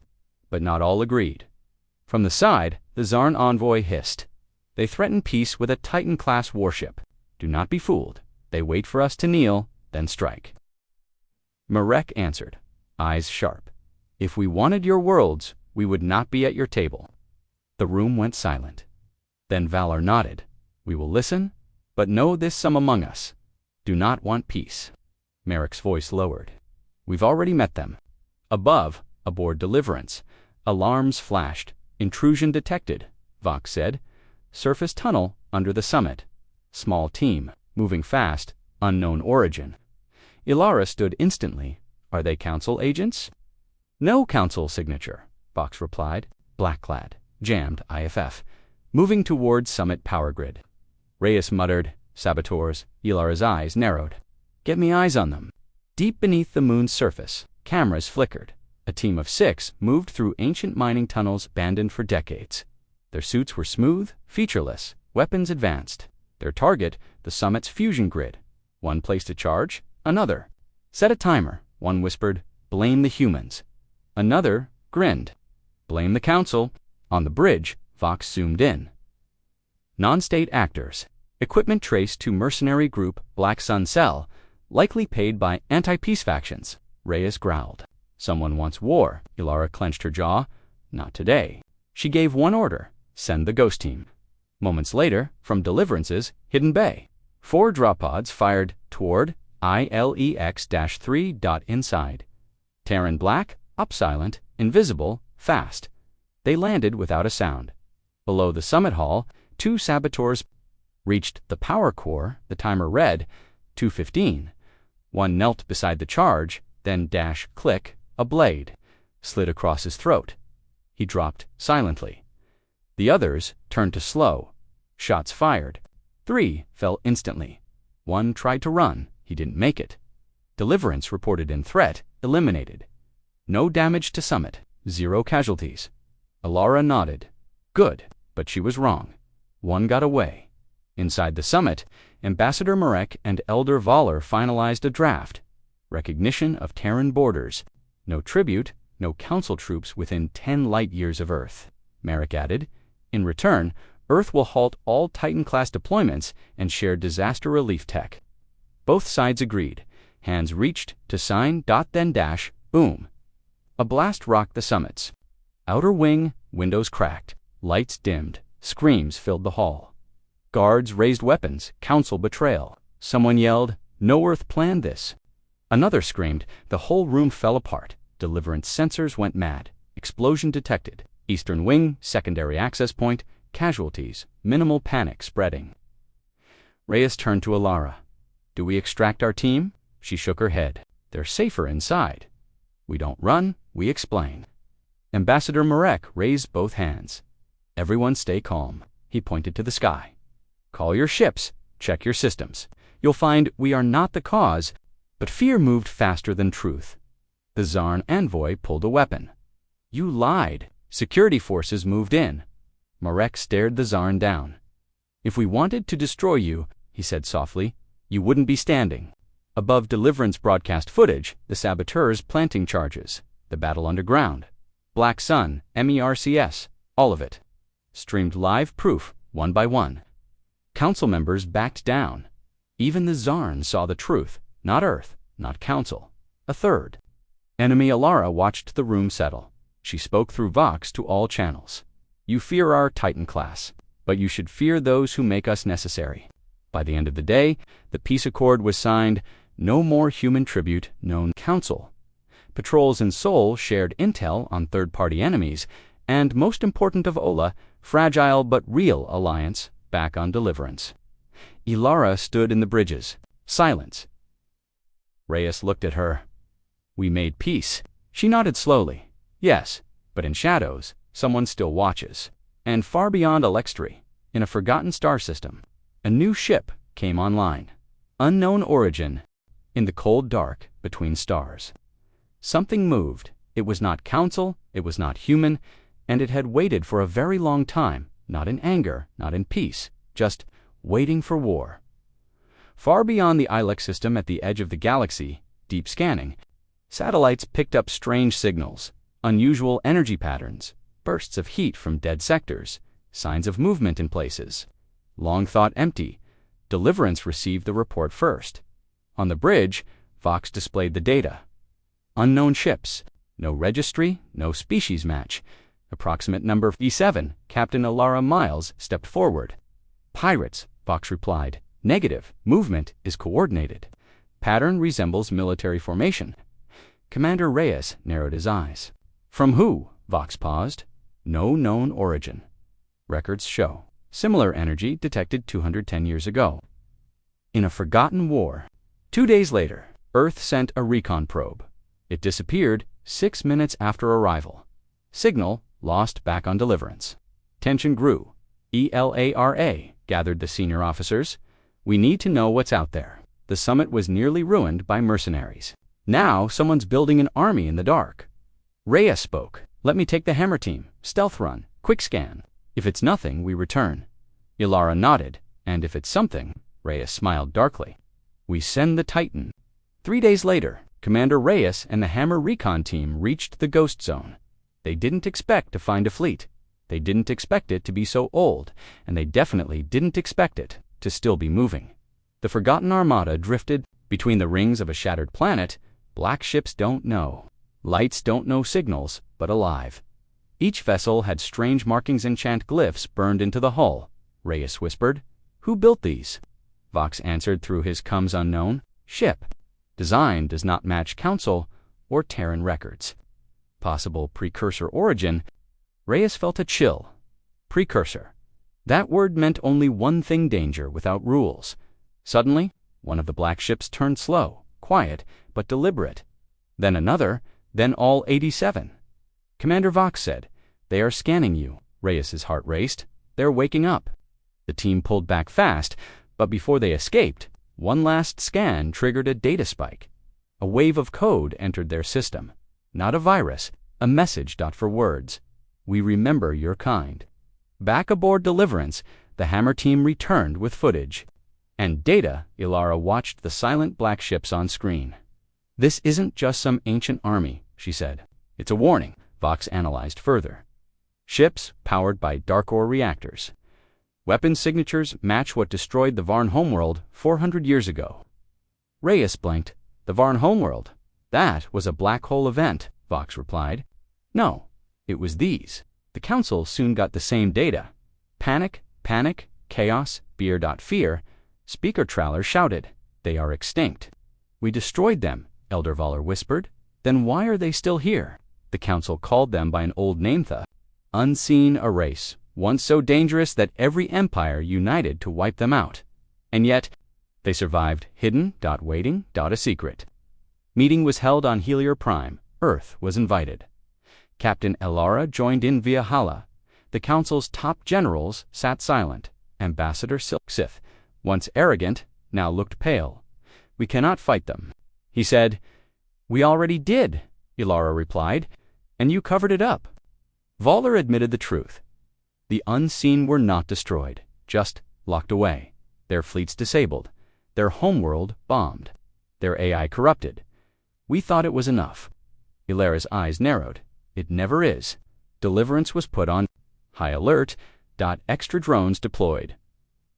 But not all agreed. From the side, the Zarn envoy hissed. They threaten peace with a Titan-class warship. Do not be fooled. They wait for us to kneel, then strike. Marek answered, eyes sharp. If we wanted your worlds, we would not be at your table. The room went silent. Then Valar nodded. We will listen, but know this: some among us do not want peace. Marek's voice lowered. We've already met them. Above, aboard Deliverance, alarms flashed. Intrusion detected, Vox said. Surface tunnel under the summit. Small team, moving fast, unknown origin. Ilara stood instantly. Are they Council agents? No Council signature, Vox replied. Black-clad, jammed IFF, moving toward summit power grid. Reyes muttered, saboteurs. Ilara's eyes narrowed. Get me eyes on them. Deep beneath the moon's surface, cameras flickered. A team of 6 moved through ancient mining tunnels abandoned for decades. Their suits were smooth, featureless, weapons advanced. Their target, the summit's fusion grid. One placed a charge, another set a timer. One whispered, blame the humans. Another grinned, blame the Council. On the bridge, Vox zoomed in. Non-state actors. Equipment traced to mercenary group Black Sun Cell, likely paid by anti-peace factions. Reyes growled. Someone wants war. Ilara clenched her jaw. Not today. She gave one order. Send the ghost team. Moments later, from Deliverance's hidden bay, 4 drop pods fired toward ILEX-3. Inside. Terran black, up silent, invisible, fast. They landed without a sound. Below the summit hall, 2 saboteurs reached the power core. The timer read 2:15. One knelt beside the charge, then click, a blade slid across his throat. He dropped silently. The others turned to slow. Shots fired. 3 fell instantly. One tried to run. He didn't make it. Deliverance reported in threat, eliminated. No damage to summit. 0 casualties. Ilara nodded. Good, but she was wrong. One got away. Inside the summit, Ambassador Marek and Elder Voller finalized a draft. Recognition of Terran borders. No tribute, no council troops within 10 light-years of Earth. Marek added, in return, Earth will halt all Titan-class deployments and share disaster relief tech. Both sides agreed. Hands reached to sign, then dash, boom. A blast rocked the summits. Outer wing, windows cracked, lights dimmed, screams filled the hall. Guards raised weapons, council betrayal. Someone yelled, "No Earth planned this." Another screamed, the whole room fell apart. Deliverance sensors went mad. Explosion detected. Eastern wing, secondary access point, casualties, minimal panic spreading. Reyes turned to Alara. "Do we extract our team?" She shook her head. "They're safer inside." "We don't run, we explain." Ambassador Marek raised both hands. "Everyone stay calm." He pointed to the sky. "Call your ships, check your systems. You'll find we are not the cause." But fear moved faster than truth. The Zarn envoy pulled a weapon. "You lied. Security forces moved in." Marek stared the Zarn down. "If we wanted to destroy you," he said softly, "you wouldn't be standing." Above Deliverance broadcast footage, the saboteurs planting charges, the battle underground, Black Sun, MERCS, all of it. Streamed live proof, one by one. Council members backed down. Even the Zarn saw the truth, not Earth, not Council. A third. Enemy Alara watched the room settle. She spoke through Vox to all channels. "You fear our Titan class, but you should fear those who make us necessary." By the end of the day, the peace accord was signed. No more human tribute, known Council. Patrols in Sol shared intel on third-party enemies, and most important of Ola, fragile but real alliance back on Deliverance. Ilara stood in the bridges. Silence. Reyes looked at her. "We made peace." She nodded slowly. "Yes, but in shadows, someone still watches." And far beyond Alextri, in a forgotten star system, a new ship came online. Unknown origin, in the cold dark between stars. Something moved. It was not Council, it was not human, and it had waited for a very long time, not in anger, not in peace, just waiting for war. Far beyond the Ilex system at the edge of the galaxy, deep scanning, satellites picked up strange signals, unusual energy patterns, bursts of heat from dead sectors, signs of movement in places. Long thought empty, Deliverance received the report first. On the bridge, Vox displayed the data. Unknown ships, no registry, no species match. Approximate number E7, Captain Alara Miles stepped forward. "Pirates," Vox replied. "Negative, movement is coordinated. Pattern resembles military formation." Commander Reyes narrowed his eyes. "From who?" Vox paused. "No known origin. Records show. Similar energy detected 210 years ago. In a forgotten war." 2 days later, Earth sent a recon probe. It disappeared 6 minutes after arrival. Signal lost back on Deliverance. Tension grew. ELARA gathered the senior officers. "We need to know what's out there." The summit was nearly ruined by mercenaries. Now someone's building an army in the dark. Reyes spoke. "Let me take the Hammer team. Stealth run. Quick scan. If it's nothing, we return." Ilara nodded. "And if it's something," Reyes smiled darkly, "we send the Titan." 3 days later, Commander Reyes and the Hammer recon team reached the Ghost Zone. They didn't expect to find a fleet. They didn't expect it to be so old, and they definitely didn't expect it to still be moving. The forgotten armada drifted between the rings of a shattered planet. Black ships don't know. Lights don't know signals, but alive. Each vessel had strange markings and chant glyphs burned into the hull. Reyes whispered, "Who built these?" Vox answered through his comes unknown, "Ship. Design does not match Council or Terran records." Possible precursor origin. Reyes felt a chill. Precursor. That word meant only one thing: danger without rules. Suddenly, one of the black ships turned slow, quiet, but deliberate. Then another, then all 87. Commander Vox said, "They are scanning you." Reyes's heart raced. "They're waking up." The team pulled back fast, but before they escaped, one last scan triggered a data spike. A wave of code entered their system. Not a virus, a message for words. "We remember your kind." Back aboard Deliverance, the Hammer team returned with footage. And Data, Ilara watched the silent black ships on screen. "This isn't just some ancient army," she said. "It's a warning," Vox analyzed further. "Ships powered by Darkor reactors. Weapon signatures match what destroyed the Varn homeworld 400 years ago." Reyes blinked. "The Varn homeworld? That was a black hole event," Vox replied. "No, it was these." The Council soon got the same data. "Panic, panic, chaos, fear," Speaker Traller shouted. "They are extinct." "We destroyed them," Elder Valar whispered. "Then why are they still here?" The Council called them by an old name, the Unseen, a race, once so dangerous that every empire united to wipe them out. And yet, they survived, hidden, waiting, a secret. Meeting was held on Helior Prime. Earth was invited. Captain Elara joined in via Hala. The Council's top generals sat silent. Ambassador Silksith, once arrogant, now looked pale. "We cannot fight them," he said. "We already did," Ilara replied, "and you covered it up." Valar admitted the truth. The Unseen were not destroyed, just locked away, their fleets disabled, their homeworld bombed, their AI corrupted. "We thought it was enough." Ilara's eyes narrowed. "It never is." Deliverance was put on high alert. Extra drones deployed.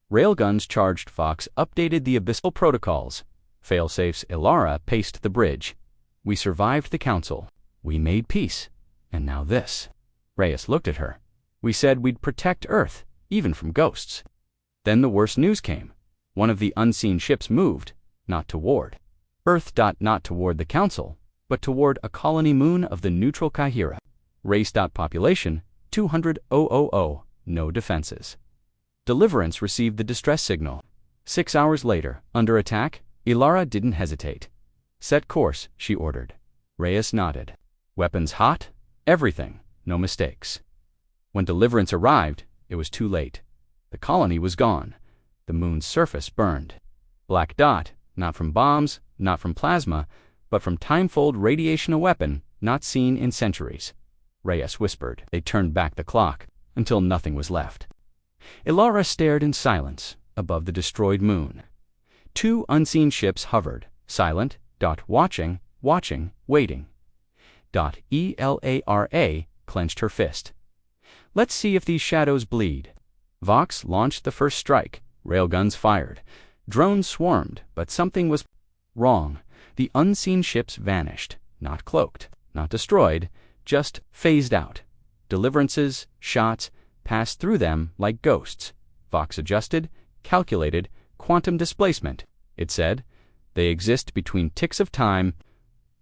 Railguns charged. Vox updated the abyssal protocols. Failsafes. Ilara paced the bridge. "We survived the Council. We made peace. And now this." Reyes looked at her. "We said we'd protect Earth, even from ghosts." Then the worst news came. One of the Unseen ships moved, not toward Earth. Not toward the Council, but toward a colony moon of the neutral Kahira. Race. Population 200,000. No defenses. Deliverance received the distress signal. 6 hours later, under attack, Ilara didn't hesitate. "Set course," she ordered. Reyes nodded. "Weapons hot? Everything. No mistakes." When Deliverance arrived, it was too late. The colony was gone. The moon's surface burned. Black dot, not from bombs, not from plasma, but from timefold radiation, a weapon not seen in centuries. Reyes whispered. They turned back the clock until nothing was left. Ilara stared in silence above the destroyed moon. 2 unseen ships hovered, silent, watching, waiting. Elara clenched her fist. "Let's see if these shadows bleed." Vox launched the first strike. Railguns fired. Drones swarmed, but something was wrong. The unseen ships vanished, not cloaked, not destroyed, just phased out. Deliverances, shots, passed through them like ghosts. Vox adjusted, calculated, quantum displacement. It said, "They exist between ticks of time,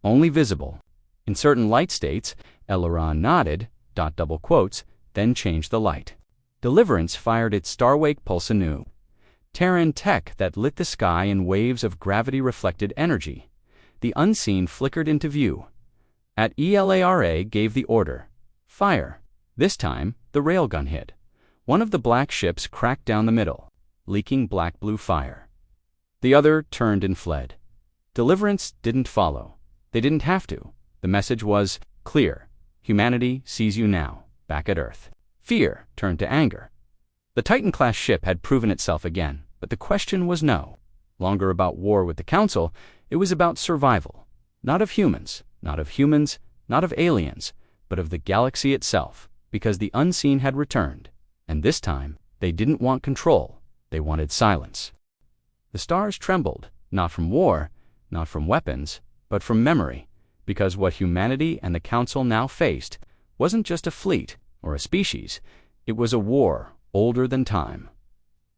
only visible." In certain light states, Elrond nodded, double quotes, then changed the light. Deliverance fired its Starwake pulse anew. Terran tech that lit the sky in waves of gravity-reflected energy. The Unseen flickered into view. At Elara gave the order. Fire. This time, the railgun hit. One of the black ships cracked down the middle, leaking black-blue fire. The other turned and fled. Deliverance didn't follow. They didn't have to. The message was clear. Humanity sees you now, back at Earth. Fear turned to anger. The Titan-class ship had proven itself again, but the question was no longer about war with the Council. It was about survival. Not of humans, not of aliens, but of the galaxy itself, because the Unseen had returned. And this time, they didn't want control. They wanted silence. The stars trembled, not from war, not from weapons, but from memory, because what humanity and the Council now faced wasn't just a fleet or a species. It was a war older than time.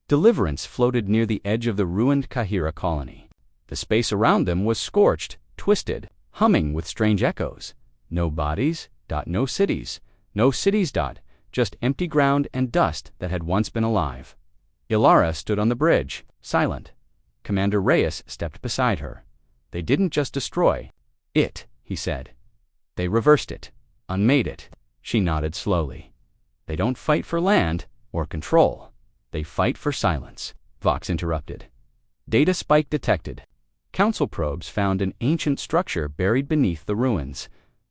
Deliverance floated near the edge of the ruined Kahira colony. The space around them was scorched, twisted, humming with strange echoes. No bodies, no cities, just empty ground and dust that had once been alive. Ilara stood on the bridge, silent. Commander Reyes stepped beside her. They didn't just destroy it, he said. They reversed it, unmade it. She nodded slowly. They don't fight for land or control. They fight for silence. Vox interrupted. Data spike detected. Council probes found an ancient structure buried beneath the ruins.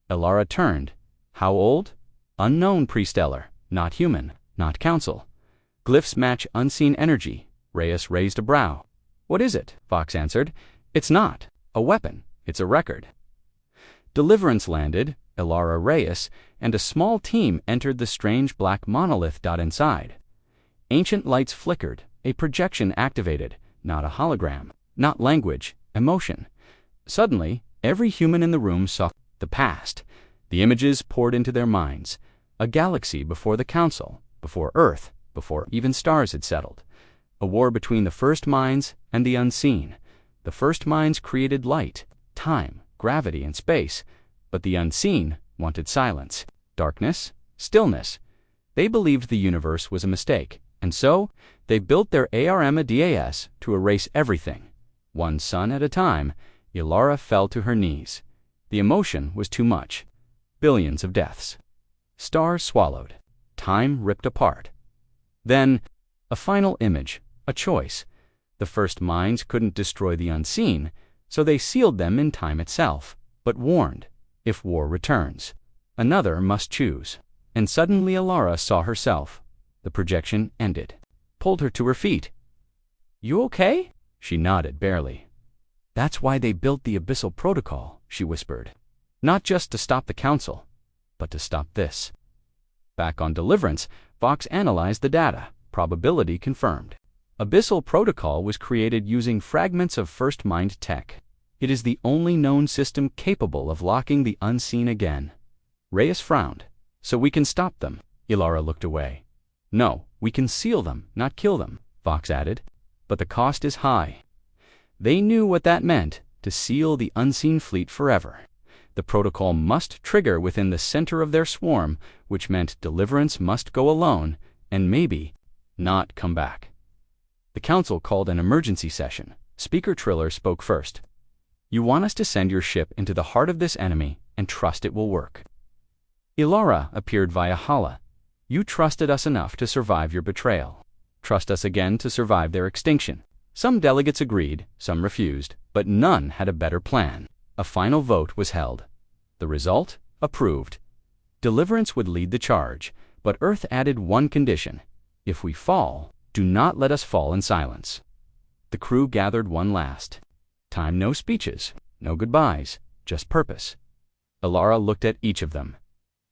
Ilara turned. How old? Unknown, prestellar. Not human. Not Council. Glyphs match unseen energy. Reyes raised a brow. What is it? Vox answered. It's not a weapon, it's a record. Deliverance landed, Ilara, Reyes, and a small team entered the strange black monolith. Inside, ancient lights flickered, a projection activated, not a hologram, not language, emotion. Suddenly, every human in the room saw the past. The images poured into their minds. A galaxy before the Council, before Earth, before even stars had settled. A war between the first minds and the unseen. The first minds created light, time, gravity, and space, but the unseen wanted silence, darkness, stillness. They believed the universe was a mistake, and so they built their ARMADAS to erase everything. One sun at a time, Ilara fell to her knees. The emotion was too much. Billions of deaths. Stars swallowed. Time ripped apart. Then, a final image, a choice. The first minds couldn't destroy the unseen, so they sealed them in time itself, but warned, if war returns, another must choose. And suddenly Ilara saw herself. The projection ended. Pulled her to her feet. You okay? She nodded barely. That's why they built the Abyssal Protocol, she whispered. Not just to stop the Council, but to stop this. Back on Deliverance, Vox analyzed the data. Probability confirmed. Abyssal Protocol was created using fragments of First Mind tech. It is the only known system capable of locking the unseen again. Reyes frowned. So we can stop them. Ilara looked away. No, we can seal them, not kill them, Vox added. But the cost is high. They knew what that meant, to seal the unseen fleet forever. The protocol must trigger within the center of their swarm, which meant Deliverance must go alone, and maybe not come back. The Council called an emergency session. Speaker Triller spoke first. You want us to send your ship into the heart of this enemy and trust it will work. Ilara appeared via Hala. You trusted us enough to survive your betrayal. Trust us again to survive their extinction. Some delegates agreed, some refused, but none had a better plan. A final vote was held. The result? Approved. Deliverance would lead the charge, but Earth added one condition. If we fall, do not let us fall in silence. The crew gathered one last. Time, no speeches, no goodbyes, just purpose. Ilara looked at each of them.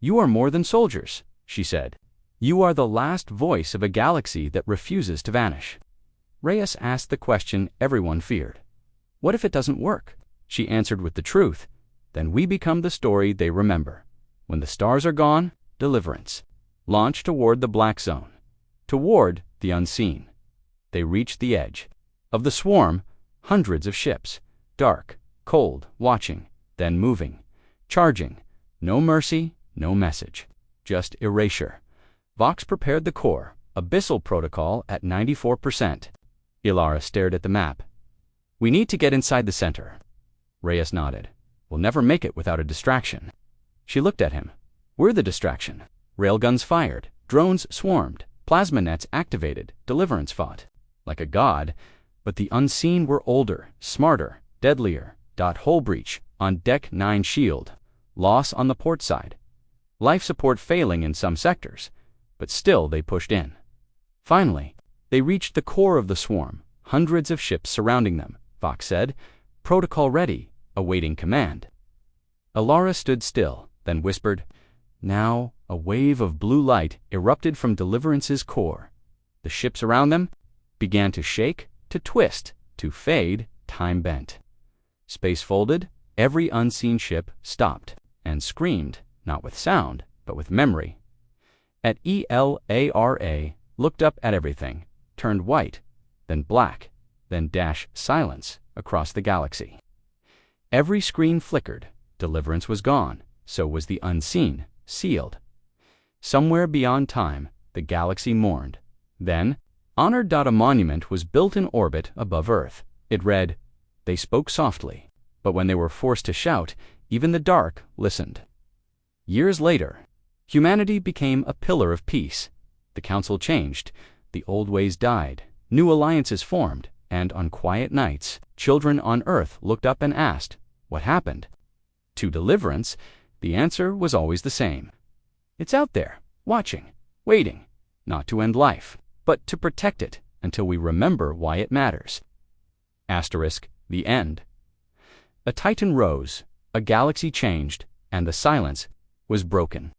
You are more than soldiers, she said. You are the last voice of a galaxy that refuses to vanish. Reyes asked the question everyone feared. What if it doesn't work? She answered with the truth. Then we become the story they remember. When the stars are gone, Deliverance. Launch toward the black zone. Toward the unseen. They reached the edge. Of the swarm, hundreds of ships. Dark, cold, watching, then moving. Charging. No mercy, no message. Just erasure. Vox prepared the core. Abyssal Protocol at 94%. Ilara stared at the map. We need to get inside the center. Reyes nodded. We'll never make it without a distraction. She looked at him. We're the distraction. Railguns fired. Drones swarmed. Plasma nets activated. Deliverance fought. Like a god. But the unseen were older, smarter, deadlier. Hull breach. On deck 9 shield. Loss on the port side. Life support failing in some sectors. But still they pushed in. Finally, they reached the core of the swarm. Hundreds of ships surrounding them, Vox said. Protocol ready, awaiting command. Ilara stood still, then whispered. Now, a wave of blue light erupted from Deliverance's core. The ships around them began to shake, to twist, to fade, time bent. Space folded, every unseen ship stopped, and screamed, not with sound, but with memory. At ELARA, looked up at everything, turned white, then black, then dash silence across the galaxy. Every screen flickered. Deliverance was gone. So was the unseen, sealed. Somewhere beyond time, the galaxy mourned. Then, Honored. A monument was built in orbit above Earth. It read, They spoke softly, but when they were forced to shout, even the dark listened. Years later, humanity became a pillar of peace. The Council changed. The old ways died. New alliances formed. And on quiet nights, children on Earth looked up and asked, What happened? To Deliverance, the answer was always the same. It's out there, watching, waiting, not to end life, but to protect it until we remember why it matters. The end. A titan rose, a galaxy changed, and the silence was broken.